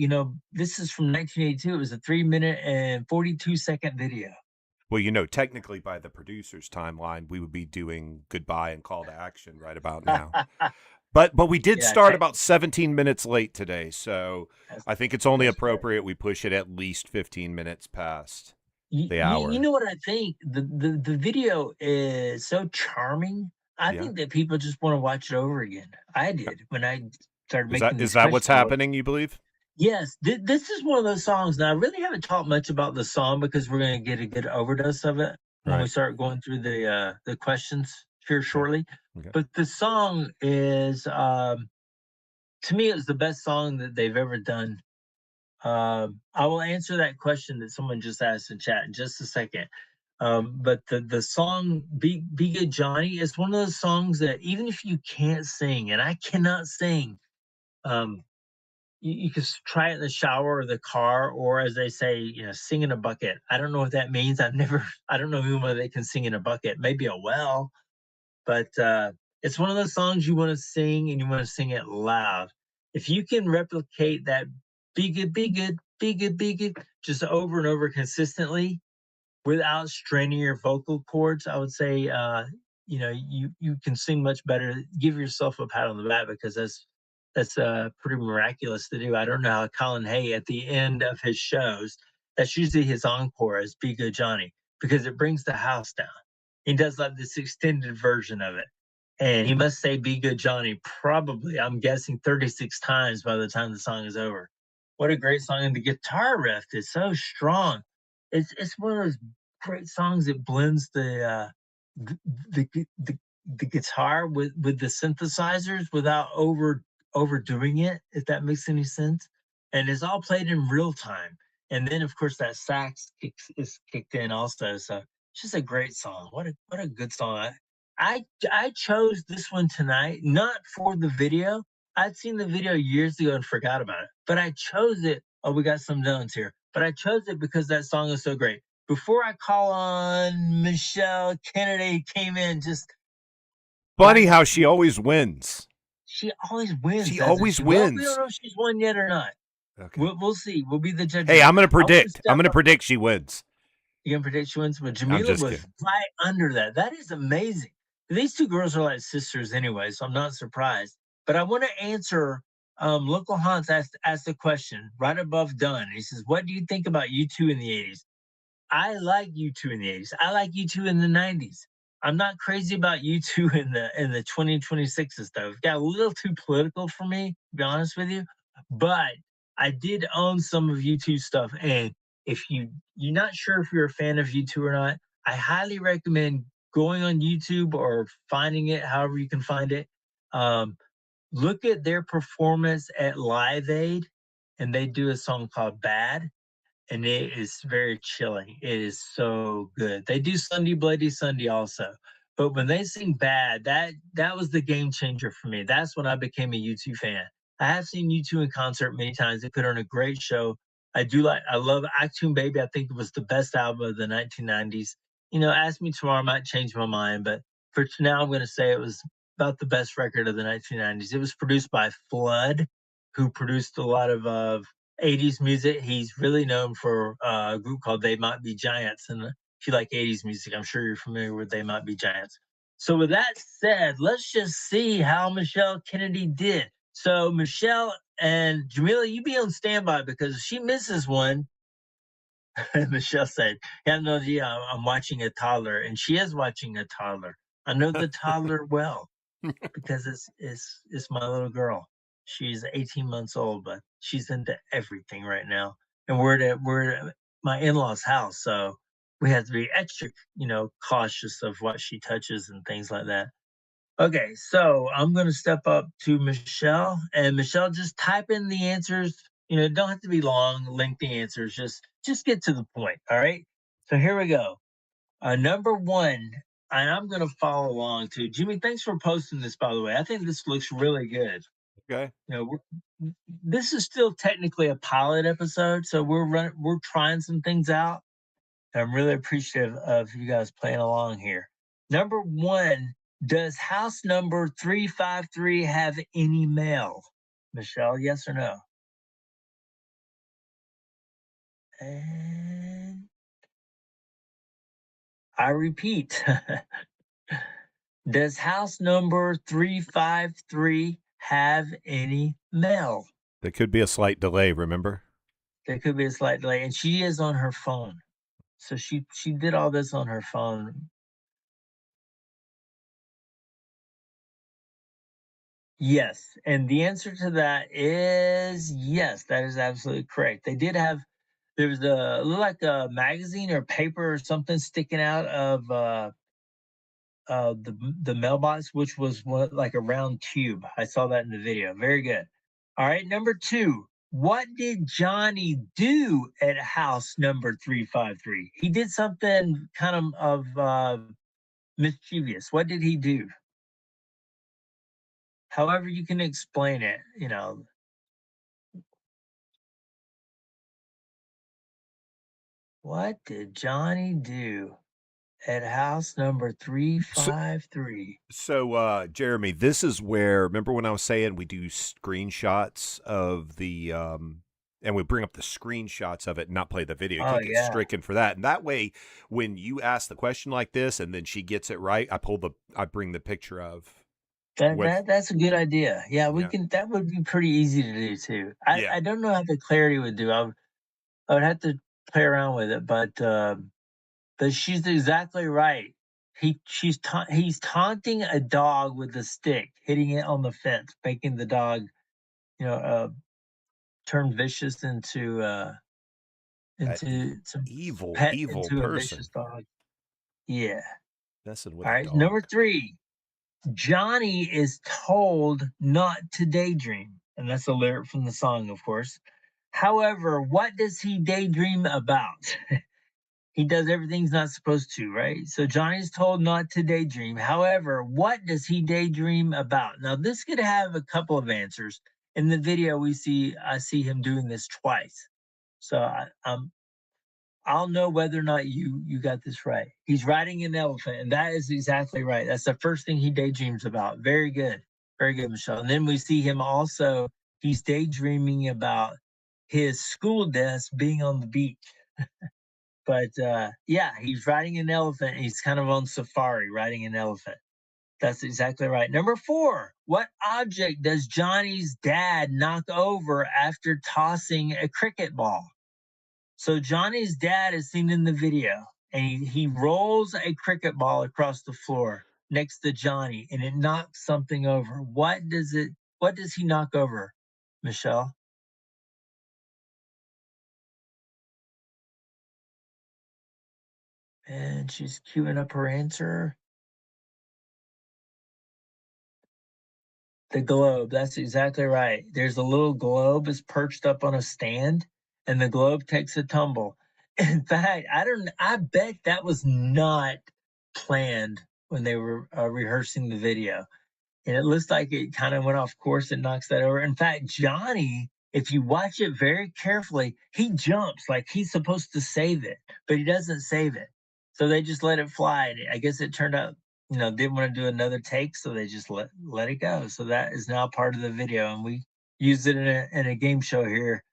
Speaker 3: this is from 1982. It was a 3 minute and 42-second video.
Speaker 2: Well, technically by the producer's timeline, we would be doing goodbye and call to action right about now. But we did start about 17 minutes late today, so I think it's only appropriate we push it at least 15 minutes past the hour.
Speaker 3: You know what I think? The video is so charming. I think that people just want to watch it over again. I did when I started making
Speaker 2: Is that what's happening, you believe?
Speaker 3: Yes. This is one of those songs. Now, I really haven't talked much about the song because we're going to get a good overdose of it. when we start going through the questions here shortly.
Speaker 2: Okay.
Speaker 3: But the song is, to me, it's the best song that they've ever done. I will answer that question that someone just asked in chat in just a second. But the song Be Good Johnny is one of those songs that even if you can't sing, and I cannot sing, you can try it in the shower or the car, or as they say, sing in a bucket. I don't know what that means. I don't know who they can sing in a bucket. Maybe a well, but it's one of those songs you want to sing and you want to sing it loud. If you can replicate that be good, be good, be good, be good, just over and over consistently without straining your vocal cords, I would say, you can sing much better. Give yourself a pat on the back because that's pretty miraculous to do. I don't know how Colin Hay at the end of his shows, that's usually his encore is Be Good Johnny, because it brings the house down. He does like this extended version of it. And he must say Be Good Johnny probably, I'm guessing, 36 times by the time the song is over. What a great song. And the guitar riff is so strong. It's one of those great songs that blends the the guitar with the synthesizers without overdoing it, if that makes any sense. And it's all played in real time. And then of course that sax is kicked in also. So it's just a great song. What a good song. I chose this one tonight, not for the video. I'd seen the video years ago and forgot about it. But I chose it. Oh, we got some notes here. But I chose it because that song is so great. Before I call on Michelle Kennedy, came in just
Speaker 2: funny how she always wins.
Speaker 3: She always wins.
Speaker 2: She always wins.
Speaker 3: Well, we don't know if she's won yet or not.
Speaker 2: Okay.
Speaker 3: We'll see. We'll be the judge.
Speaker 2: Hey, I'm going to predict. I'm going to predict she wins.
Speaker 3: You can predict she wins, but Jamila was
Speaker 2: kidding.
Speaker 3: right under that. That is amazing. These two girls are like sisters anyway, so I'm not surprised. But I want to answer. Local Hans asked the question right above Dunn. He says, "What do you think about U2 in the '80s?" I like U2 in the '80s. I like U2 in the '90s. I'm not crazy about U2 in the 2026s though. It got a little too political for me, to be honest with you. But I did own some of U2 stuff, and if you're not sure if you're a fan of U2 or not, I highly recommend going on YouTube or finding it however you can find it. Look at their performance at Live Aid, and they do a song called Bad, and it is very chilling. It is so good. They do Sunday Bloody Sunday also. But when they sing Bad, that was the game changer for me. That's when I became a U2 fan. I have seen U2 in concert many times. They put on a great show. I love Actune Baby. I think it was the best album of the 1990s. Ask me tomorrow, I might change my mind. But for now, I'm going to say it was about the best record of the 1990s. It was produced by Flood, who produced a lot of 80s music. He's really known for a group called They Might Be Giants. And if you like 80s music, I'm sure you're familiar with They Might Be Giants. So with that said, let's just see how Michelle Kennedy did. So Michelle and Jamila, you be on standby because if she misses one, Michelle said, yeah, no, yeah, I'm watching a toddler. And she is watching a toddler. I know the toddler well because it's my little girl. She's 18 months old, but she's into everything right now. And we're at my in-laws' house, so we have to be extra, cautious of what she touches and things like that. Okay, so I'm gonna step up to Michelle, and Michelle, just type in the answers. It don't have to be long, lengthy answers. Just get to the point. All right. So here we go. Number one, and I'm going to follow along too. Jimmy, thanks for posting this, by the way. I think this looks really good.
Speaker 2: Okay.
Speaker 3: This is still technically a pilot episode, so we're trying some things out. I'm really appreciative of you guys playing along here. Number one, does house number 353 have any mail? Michelle, yes or no? And I repeat, does house number 353 have any mail?
Speaker 2: There could be a slight delay, remember?
Speaker 3: There could be a slight delay. And she is on her phone. So she did all this on her phone. Yes. And the answer to that is yes, that is absolutely correct. They did have there was a looked like a magazine or paper or something sticking out of the mailbox, which was like a round tube. I saw that in the video. Very good. All right, number 2. What did Johnny do at house number 353? He did something kind of mischievous. What did he do? However you can explain it, you know. What did Johnny do at house number 353?
Speaker 2: So, Jeremy, this is where, remember when I was saying we do screenshots of the, and we bring up the screenshots of it and not play the video. You
Speaker 3: Oh,
Speaker 2: can't get
Speaker 3: yeah.
Speaker 2: stricken for that. And that way, when you ask the question like this and then she gets it right, I bring the picture of
Speaker 3: That's a good idea. Yeah, we
Speaker 2: Yeah.
Speaker 3: can. That would be pretty easy to do too.
Speaker 2: Yeah.
Speaker 3: I don't know how the clarity would do. I would have to play around with it, but she's exactly right. He's taunting a dog with a stick, hitting it on the fence, making the dog, you know, turn vicious into some pet
Speaker 2: evil
Speaker 3: into a
Speaker 2: person
Speaker 3: vicious dog. Yeah.
Speaker 2: messing with
Speaker 3: All
Speaker 2: a
Speaker 3: right.
Speaker 2: dog.
Speaker 3: Number 3. Johnny is told not to daydream, and that's a lyric from the song, of course. However, what does he daydream about? He does everything he's not supposed to, right? So Johnny's told not to daydream. However, what does he daydream about? Now, this could have a couple of answers. In the video, I see him doing this twice. So I'll know whether or not you got this right. He's riding an elephant, and that is exactly right. That's the first thing he daydreams about. Very good. Very good, Michelle. And then we see him also, he's daydreaming about his school desk being on the beach. But yeah, he's riding an elephant. He's kind of on safari riding an elephant. That's exactly right. Number 4, what object does Johnny's dad knock over after tossing a cricket ball? So Johnny's dad is seen in the video, and he rolls a cricket ball across the floor next to Johnny, and it knocks something over. What does he knock over, Michelle? And she's queuing up her answer. The globe. That's exactly right. There's a little globe is perched up on a stand, and the globe takes a tumble. In fact, I bet that was not planned when they were rehearsing the video. And it looks like it kind of went off course and knocks that over. In fact, Johnny, if you watch it very carefully, he jumps like he's supposed to save it, but he doesn't save it. So they just let it fly. And I guess it turned out, didn't want to do another take, so they just let it go. So that is now part of the video, and we used it in a game show here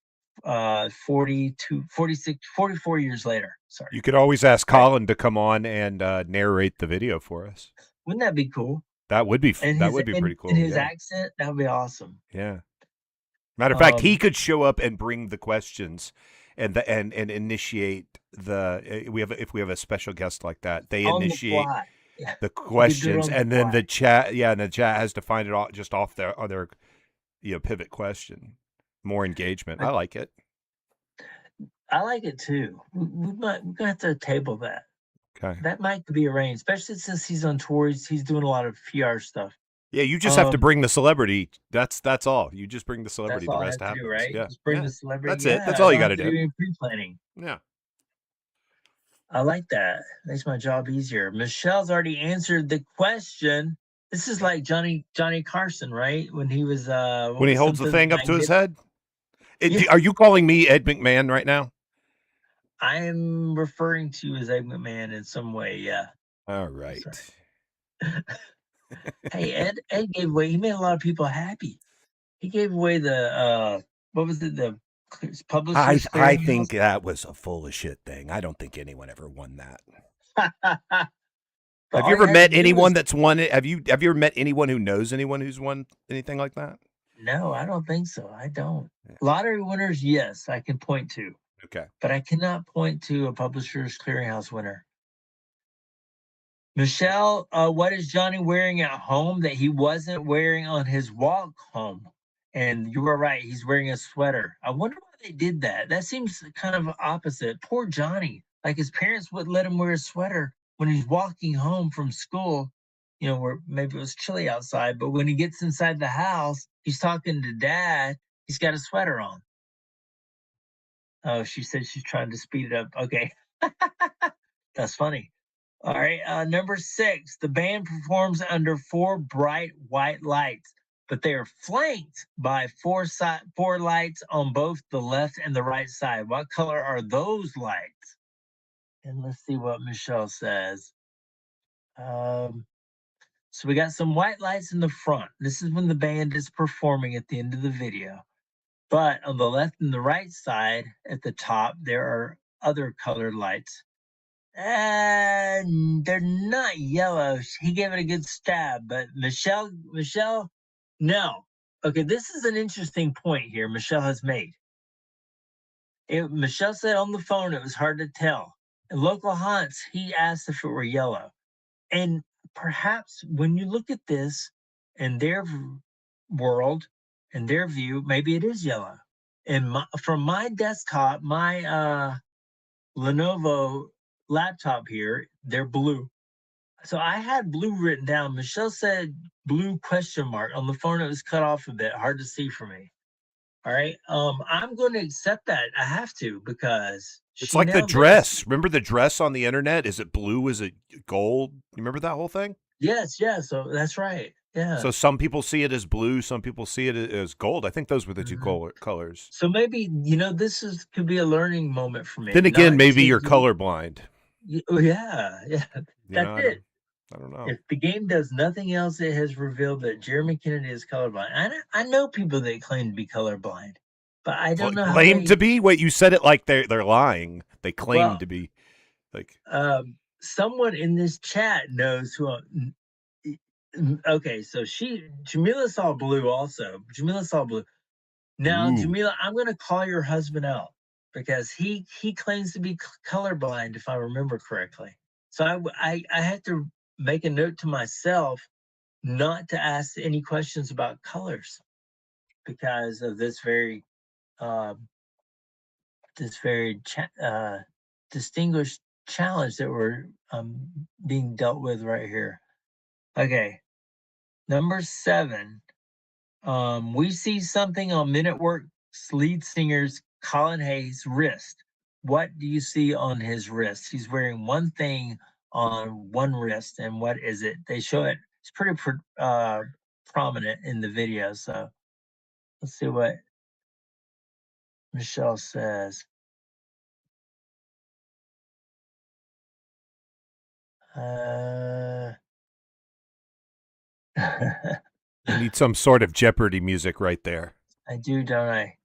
Speaker 3: 42, 46, 44 years later. Sorry.
Speaker 2: You could always ask Colin to come on and narrate the video for us.
Speaker 3: Wouldn't that be cool?
Speaker 2: That would be pretty cool.
Speaker 3: In his accent, that would be awesome.
Speaker 2: Yeah. Matter of fact, he could show up and bring the questions, and initiate if we have a special guest like that, they initiate the questions, and then the chat has to find it all just off their other pivot question. More engagement. I like it.
Speaker 3: I like it too. We're gonna have to table that.
Speaker 2: Okay.
Speaker 3: That might be arranged, especially since he's on tour. He's doing a lot of PR stuff.
Speaker 2: Yeah, you just have to bring the celebrity. That's all. You just bring the celebrity. The rest happens.
Speaker 3: Right?
Speaker 2: Yeah.
Speaker 3: Just bring the celebrity.
Speaker 2: That's it. That's all you got to do.
Speaker 3: Pre-planning.
Speaker 2: Yeah.
Speaker 3: I like that. Makes my job easier. Michelle's already answered the question. This is like Johnny Carson, right? When he was
Speaker 2: when he holds the thing up to his head. Are you calling me Ed McMahon right now?
Speaker 3: I'm referring to you as Ed McMahon in some way. Yeah.
Speaker 2: All right.
Speaker 3: Hey, Ed gave away. He made a lot of people happy. He gave away the what was it? The Publishers.
Speaker 2: I think that was a full of shit thing. I don't think anyone ever won that. Have you ever met anyone that's won it? Have you ever met anyone who knows anyone who's won anything like that?
Speaker 3: No, I don't think so. I don't. Yeah. Lottery winners, yes, I can point to.
Speaker 2: Okay.
Speaker 3: But I cannot point to a Publishers Clearinghouse winner. Michelle, what is Johnny wearing at home that he wasn't wearing on his walk home? And you were right. He's wearing a sweater. I wonder what they did that. That seems kind of opposite. Poor Johnny. Like his parents wouldn't let him wear a sweater when he's walking home from school, where maybe it was chilly outside, but when he gets inside the house, he's talking to dad, he's got a sweater on. Oh, she said she's trying to speed it up. Okay. That's funny. All right. Number 6, the band performs under 4 bright white lights, but they are flanked by 4 lights on both the left and the right side. What color are those lights? And let's see what Michelle says. So we got some white lights in the front. This is when the band is performing at the end of the video. But on the left and the right side at the top, there are other colored lights. And they're not yellow. He gave it a good stab, but Michelle, no. Okay, this is an interesting point here Michelle has made. Michelle said on the phone it was hard to tell. In Local Haunts, he asked if it were yellow. And perhaps when you look at this in their world, in their view, maybe it is yellow. And from my desktop, my Lenovo laptop here, they're blue. So I had blue written down. Michelle said blue question mark. On the phone, it was cut off a bit, hard to see for me. All right. I'm going to accept that. I have to, because
Speaker 2: it's like the dress. Remember the dress on the internet? Is it blue? Is it gold? You remember that whole thing?
Speaker 3: Yes. So that's right. Yeah.
Speaker 2: So some people see it as blue, some people see it as gold. I think those were the two colors.
Speaker 3: So maybe, this could be a learning moment for me.
Speaker 2: Then again, maybe you're colorblind.
Speaker 3: Yeah. That's it.
Speaker 2: I don't know.
Speaker 3: If the game does nothing else, it has revealed that Jeremy Kennedy is colorblind. I know people that claim to be colorblind, but I don't know.
Speaker 2: Claim to be? Wait, you said it like they're lying. They claim to be. Like
Speaker 3: someone in this chat knows who. Okay, so Jamila saw blue also. Jamila saw blue. Now, Jamila, I'm going to call your husband out because he claims to be colorblind, if I remember correctly. So I had to make a note to myself not to ask any questions about colors because of this very distinguished challenge that we're being dealt with right here. Okay, number 7. We see something on Men at Work's lead singer's Colin Hayes' wrist. What do you see on his wrist? He's wearing one thing on one wrist, and what is it? They show it. It's pretty prominent in the video. So let's see what Michelle says.
Speaker 2: You need some sort of Jeopardy music right there.
Speaker 3: I do, don't I?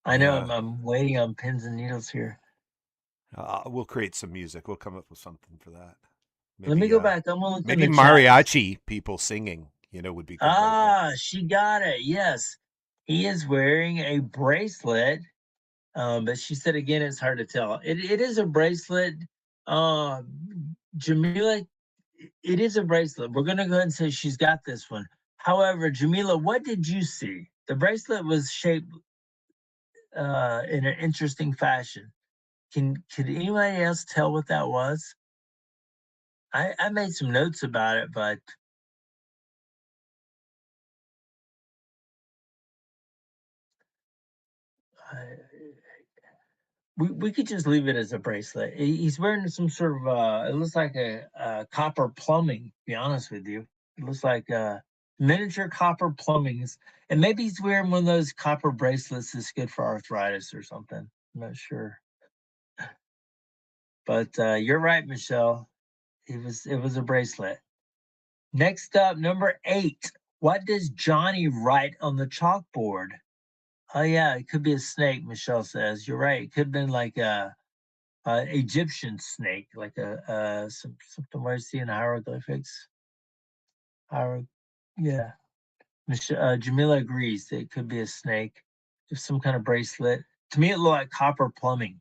Speaker 3: I know. I'm waiting on pins and needles here.
Speaker 2: We'll create some music. We'll come up with something for that.
Speaker 3: Maybe, let me go back. I'm gonna look
Speaker 2: maybe mariachi people singing, would be good.
Speaker 3: She got it. Yes. He is wearing a bracelet. But she said again, it's hard to tell. It is a bracelet. Jamila, it is a bracelet. We're gonna go ahead and say she's got this one. However, Jamila, what did you see? The bracelet was shaped in an interesting fashion. Could anybody else tell what that was? I made some notes about it, but we could just leave it as a bracelet. He's wearing some sort of it looks like a copper plumbing, to be honest with you. It looks like miniature copper plumbings. And maybe he's wearing one of those copper bracelets that's good for arthritis or something. I'm not sure. But you're right, Michelle. It was a bracelet. Next up, number 8. What does Johnny write on the chalkboard? Oh yeah, it could be a snake, Michelle says. You're right. It could have been like a Egyptian snake, like something where I see in hieroglyphics. Yeah. Jamila agrees that it could be a snake, just some kind of bracelet. To me, it looked like copper plumbing.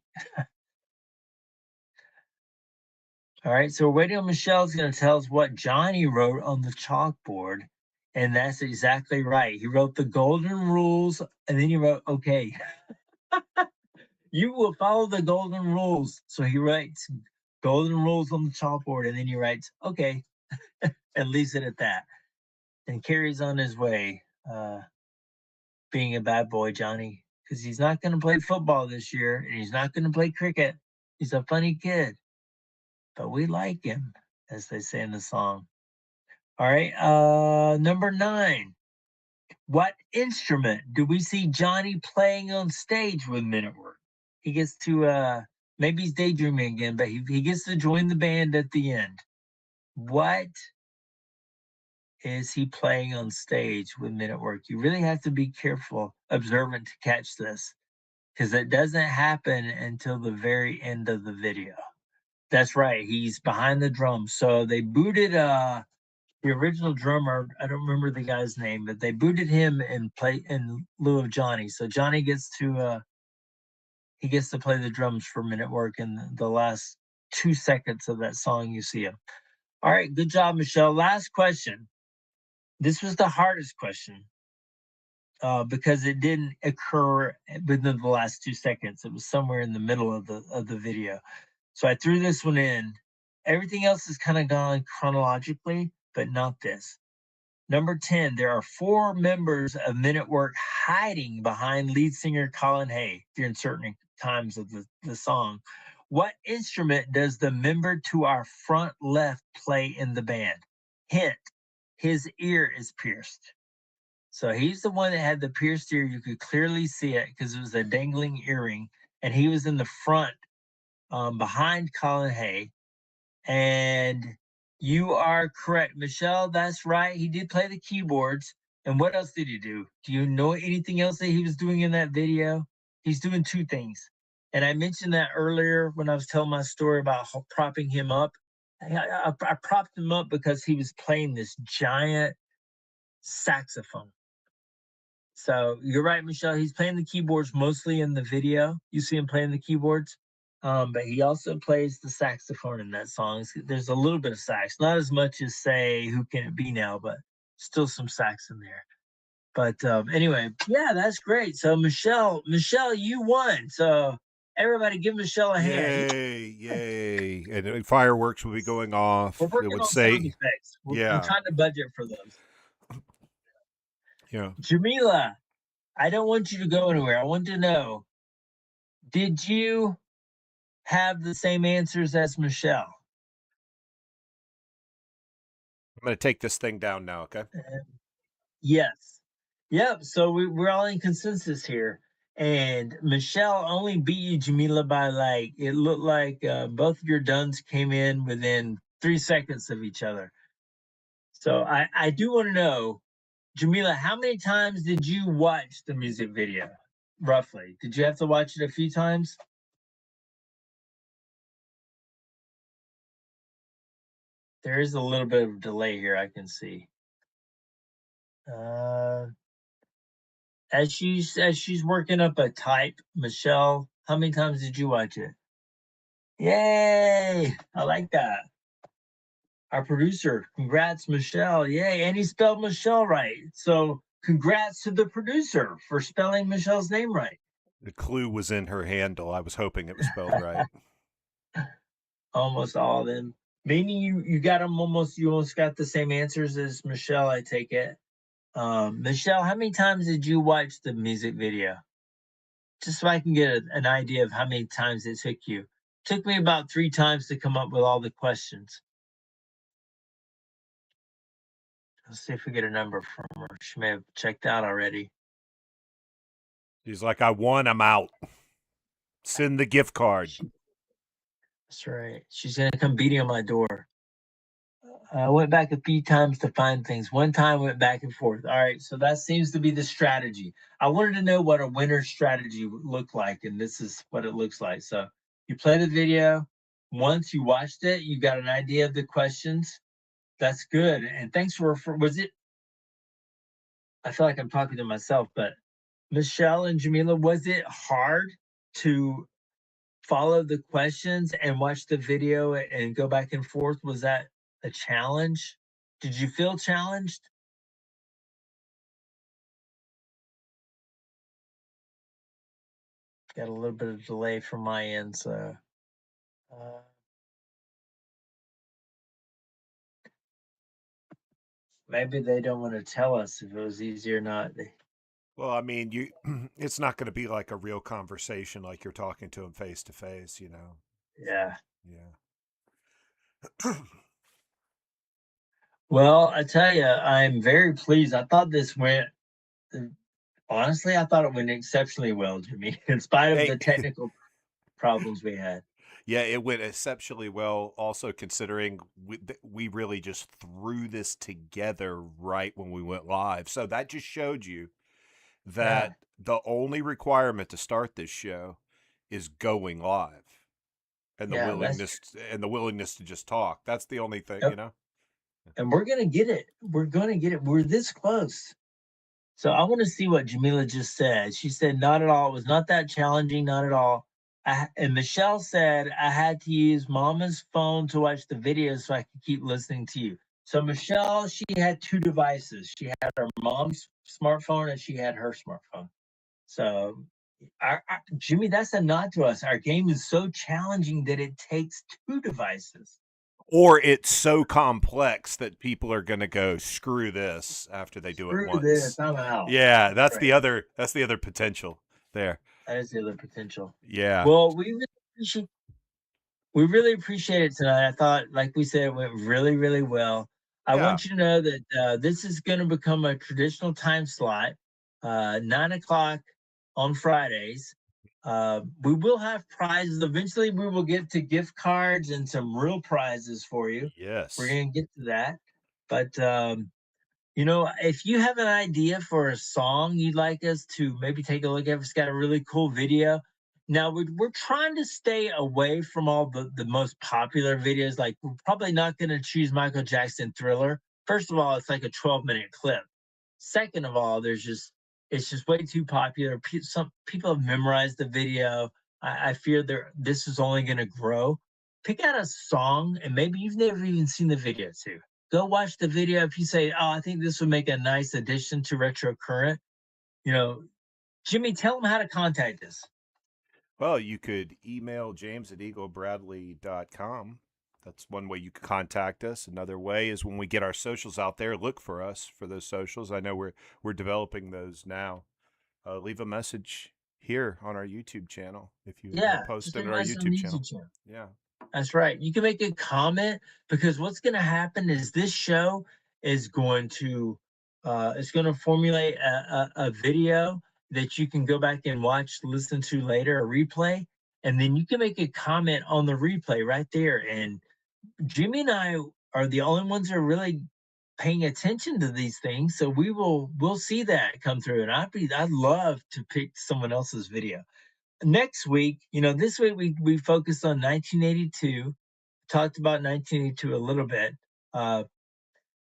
Speaker 3: All right, so we're waiting on Michelle's going to tell us what Johnny wrote on the chalkboard, and that's exactly right. He wrote the golden rules, and then he wrote, okay. You will follow the golden rules. So he writes golden rules on the chalkboard, and then he writes, okay, and leaves it at that, and carries on his way, being a bad boy, Johnny, because he's not going to play football this year, and he's not going to play cricket. He's a funny kid, but we like him, as they say in the song. All right, number 9. What instrument do we see Johnny playing on stage with Men at Work? He gets to maybe he's daydreaming again, but he gets to join the band at the end. What is he playing on stage with Men at Work? You really have to be careful, observant to catch this, because it doesn't happen until the very end of the video. That's right, he's behind the drums. So they booted the original drummer, I don't remember the guy's name, but they booted him and play in lieu of Johnny. So Johnny gets to play the drums for Men at Work in the last 2 seconds of that song. You see him. All right, good job, Michelle. Last question. This was the hardest question because it didn't occur within the last 2 seconds. It was somewhere in the middle of the video. So I threw this one in. Everything else is kind of gone chronologically, but not this. Number 10, there are 4 members of Men at Work hiding behind lead singer Colin Hay during certain times of the song. What instrument does the member to our front left play in the band? Hint, his ear is pierced. So he's the one that had the pierced ear. You could clearly see it because it was a dangling earring. And he was in the front behind Colin Hay. And you are correct, Michelle. That's right. He did play the keyboards. And what else did he do? Do you know anything else that he was doing in that video? He's doing 2 things. And I mentioned that earlier when I was telling my story about propping him up. I propped him up because he was playing this giant saxophone. So you're right, Michelle. He's playing the keyboards mostly in the video. You see him playing the keyboards. But he also plays the saxophone in that song. There's a little bit of sax, not as much as say "Who Can It Be Now," but still some sax in there. But anyway, yeah, that's great. So Michelle, you won. So everybody, give Michelle a hand.
Speaker 2: Yay! And fireworks will be going off.
Speaker 3: We're
Speaker 2: It
Speaker 3: working
Speaker 2: would
Speaker 3: on
Speaker 2: say,
Speaker 3: sound effects.
Speaker 2: yeah,
Speaker 3: We're trying to budget for those.
Speaker 2: yeah.
Speaker 3: Jamila, I don't want you to go anywhere. I want to know: did you have the same answers as Michelle?
Speaker 2: I'm going to take this thing down now. Okay.
Speaker 3: Yes. Yep. So we're all in consensus here. And Michelle only beat you, Jamila, by like, it looked like both of your duns came in within 3 seconds of each other. So I do want to know, Jamila, how many times did you watch the music video? Roughly. Did you have to watch it a few times? There is a little bit of delay here, I can see. As she's working up a type, Michelle, how many times did you watch it? Yay! I like that. Our producer, congrats, Michelle. Yay! And he spelled Michelle right. So congrats to the producer for spelling Michelle's name right.
Speaker 2: The clue was in her handle. I was hoping it was spelled right.
Speaker 3: Almost all of them. Meaning you got them almost. You almost got the same answers as Michelle. I take it. Michelle, how many times did you watch the music video? Just so I can get an idea of how many times it took you. It took me about 3 times to come up with all the questions. Let's see if we get a number from her. She may have checked out already.
Speaker 2: He's like, I won, I'm out. Send the gift card.
Speaker 3: That's right. She's going to come beating on my door. I went back a few times to find things. One time went back and forth. All right, so that seems to be the strategy. I wanted to know what a winner's strategy would look like, and this is what it looks like. So you play the video. Once you watched it, you got an idea of the questions. That's good. And thanks for was it? I feel like I'm talking to myself, but Michelle and Jamila, was it hard to follow the questions and watch the video and go back and forth? Was that a challenge? Did you feel challenged? got a little bit of delay from my end, so maybe they don't want to tell us if it was easy or not.
Speaker 2: Well, I mean, it's not going to be like a real conversation, like you're talking to them face to face, you know.
Speaker 3: Yeah.
Speaker 2: Yeah.
Speaker 3: Well, I tell you, I'm very pleased. I thought this went. Honestly, I thought it went exceptionally well, Jimmy, in spite of
Speaker 2: Hey,
Speaker 3: the technical problems we had.
Speaker 2: yeah, it went exceptionally well. Also, considering we really just threw this together right when we went live, so that just showed you that
Speaker 3: Yeah.
Speaker 2: the only requirement to start this show is going live and the
Speaker 3: Yeah, that's
Speaker 2: willingness to just talk. That's the only thing, you
Speaker 3: yep.
Speaker 2: know.
Speaker 3: And we're gonna get it. We're gonna get it. We're this close. So I want to see what Jamila just said. She said, "Not at all. It was not that challenging. Not at all." And Michelle said, "I had to use Mama's phone to watch the video so I could keep listening to you." So Michelle, she had two devices. She had her mom's smartphone and she had her smartphone. So, Jimmy, that's a nod to us. Our game is so challenging that it takes two devices.
Speaker 2: Or it's so complex that people are going to go screw this after they do it
Speaker 3: Screw this,
Speaker 2: once.
Speaker 3: I'm out.
Speaker 2: Yeah,
Speaker 3: That's
Speaker 2: that's
Speaker 3: right.
Speaker 2: the other potential there.
Speaker 3: That is the other potential.
Speaker 2: Yeah.
Speaker 3: Well, we really appreciate it tonight. I thought, like we said, it went really, really well. I
Speaker 2: Yeah.
Speaker 3: want you to know that this is going to become a traditional time slot, 9 o'clock on Fridays. We will have prizes. Eventually, we will get to gift cards and some real prizes for you. We're
Speaker 2: Yes.
Speaker 3: going to get to that. But if you have an idea for a song you'd like us to maybe take a look at, it's got a really cool video. Now we're trying to stay away from all the most popular videos. Like we're probably not going to choose Michael Jackson Thriller. First of all, it's like a 12-minute clip. Second of all, it's just way too popular. Some people have memorized the video. I fear this is only going to grow. Pick out a song, and maybe you've never even seen the video too. Go watch the video. If you say, "Oh, I think this would make a nice addition to Retro Current," Jimmy, tell them how to contact us.
Speaker 2: Well, you could email james@eaglebradley.com. That's one way you could contact us. Another way is when we get our socials out there, look for us for those socials. I know we're developing those now. Leave a message here on our YouTube channel if you
Speaker 3: Yeah,
Speaker 2: post
Speaker 3: just
Speaker 2: it
Speaker 3: leave
Speaker 2: on
Speaker 3: a
Speaker 2: our
Speaker 3: message on
Speaker 2: YouTube
Speaker 3: the
Speaker 2: channel.
Speaker 3: YouTube channel.
Speaker 2: Yeah.
Speaker 3: That's right. You can make a comment because what's going to happen is this show is going to it's going to formulate a video that you can go back and watch, listen to later, a replay, and then you can make a comment on the replay right there. And Jimmy and I are the only ones that are really paying attention to these things, so we'll see that come through. And I'd love to pick someone else's video next week. This week we focused on 1982, talked about 1982 a little bit. Uh,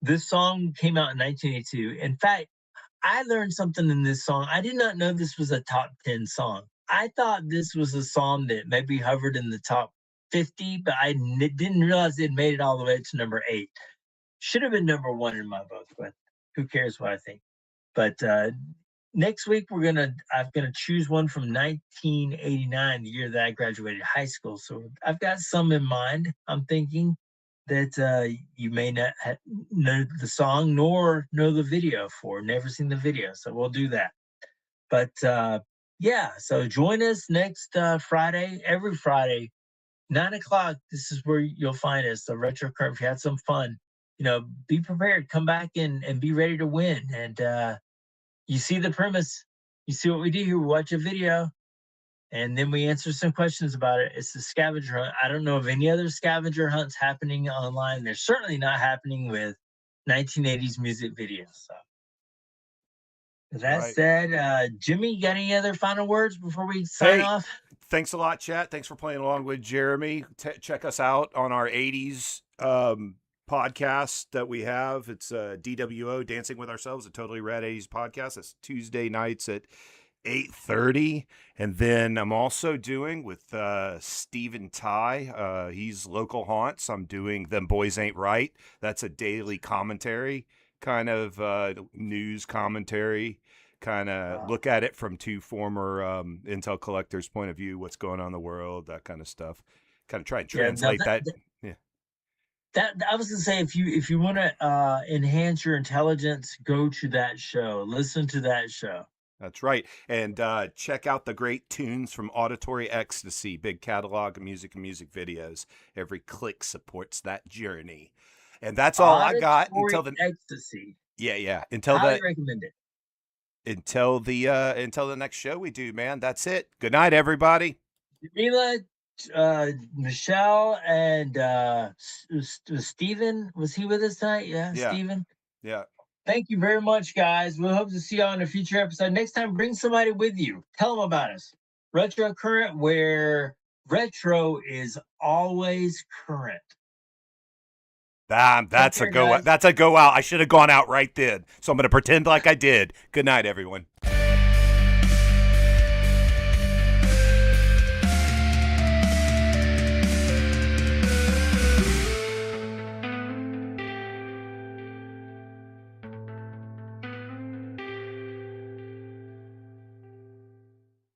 Speaker 3: this song came out in 1982. In fact, I learned something in this song. I did not know this was a top 10 song. I thought this was a song that maybe hovered in the top 50, but didn't realize it made it all the way to number 8. Should have been number 1 in my book, but who cares what I think. But next week I'm gonna choose one from 1989, the year that I graduated high school. So I've got some in mind. I'm thinking that you may not know the song nor know the video for, never seen the video. So we'll do that. But yeah, so join us next Friday, every Friday, 9 o'clock. This is where you'll find us. The Retro Curve. If you had some fun, be prepared. Come back and be ready to win. And you see the premise. You see what we do here. We watch a video and then we answer some questions about it. It's a scavenger hunt. I don't know of any other scavenger hunts happening online. They're certainly not happening with 1980s music videos. So, with that
Speaker 2: Right.
Speaker 3: said, Jimmy, you got any other final words before we sign
Speaker 2: Hey,
Speaker 3: off?
Speaker 2: thanks a lot, chat. Thanks for playing along with Jeremy. Check us out on our 80s podcast that we have. It's DWO, Dancing with Ourselves, a totally rad 80s podcast. It's Tuesday nights at 8:30. And then I'm also doing with Stephen Ty. He's Local Haunts. I'm doing Them Boys Ain't Right. That's a daily commentary, kind of news commentary kind of look at it from two former Intel collectors' point of view, what's going on in the world, that kind of stuff. Kind of try and translate that. Yeah.
Speaker 3: That I was gonna say, if you want to enhance your intelligence, go to that show. Listen to that show.
Speaker 2: That's right. And check out the great tunes from Auditory Ecstasy, big catalog of music and music videos. Every click supports that journey. And that's all I got until the
Speaker 3: Ecstasy.
Speaker 2: Yeah.
Speaker 3: Highly recommend it.
Speaker 2: Until the next show we do, man. That's it. Good night, everybody.
Speaker 3: Jamila, Michelle, and Steven, was he with us tonight? Yeah. Steven.
Speaker 2: Yeah.
Speaker 3: Thank you very much, guys. We hope to see you on a future episode. Next time, bring somebody with you. Tell them about us. Retro Current, where retro is always current.
Speaker 2: That's a go out. I should have gone out right then. So I'm going to pretend like I did. Good night, everyone.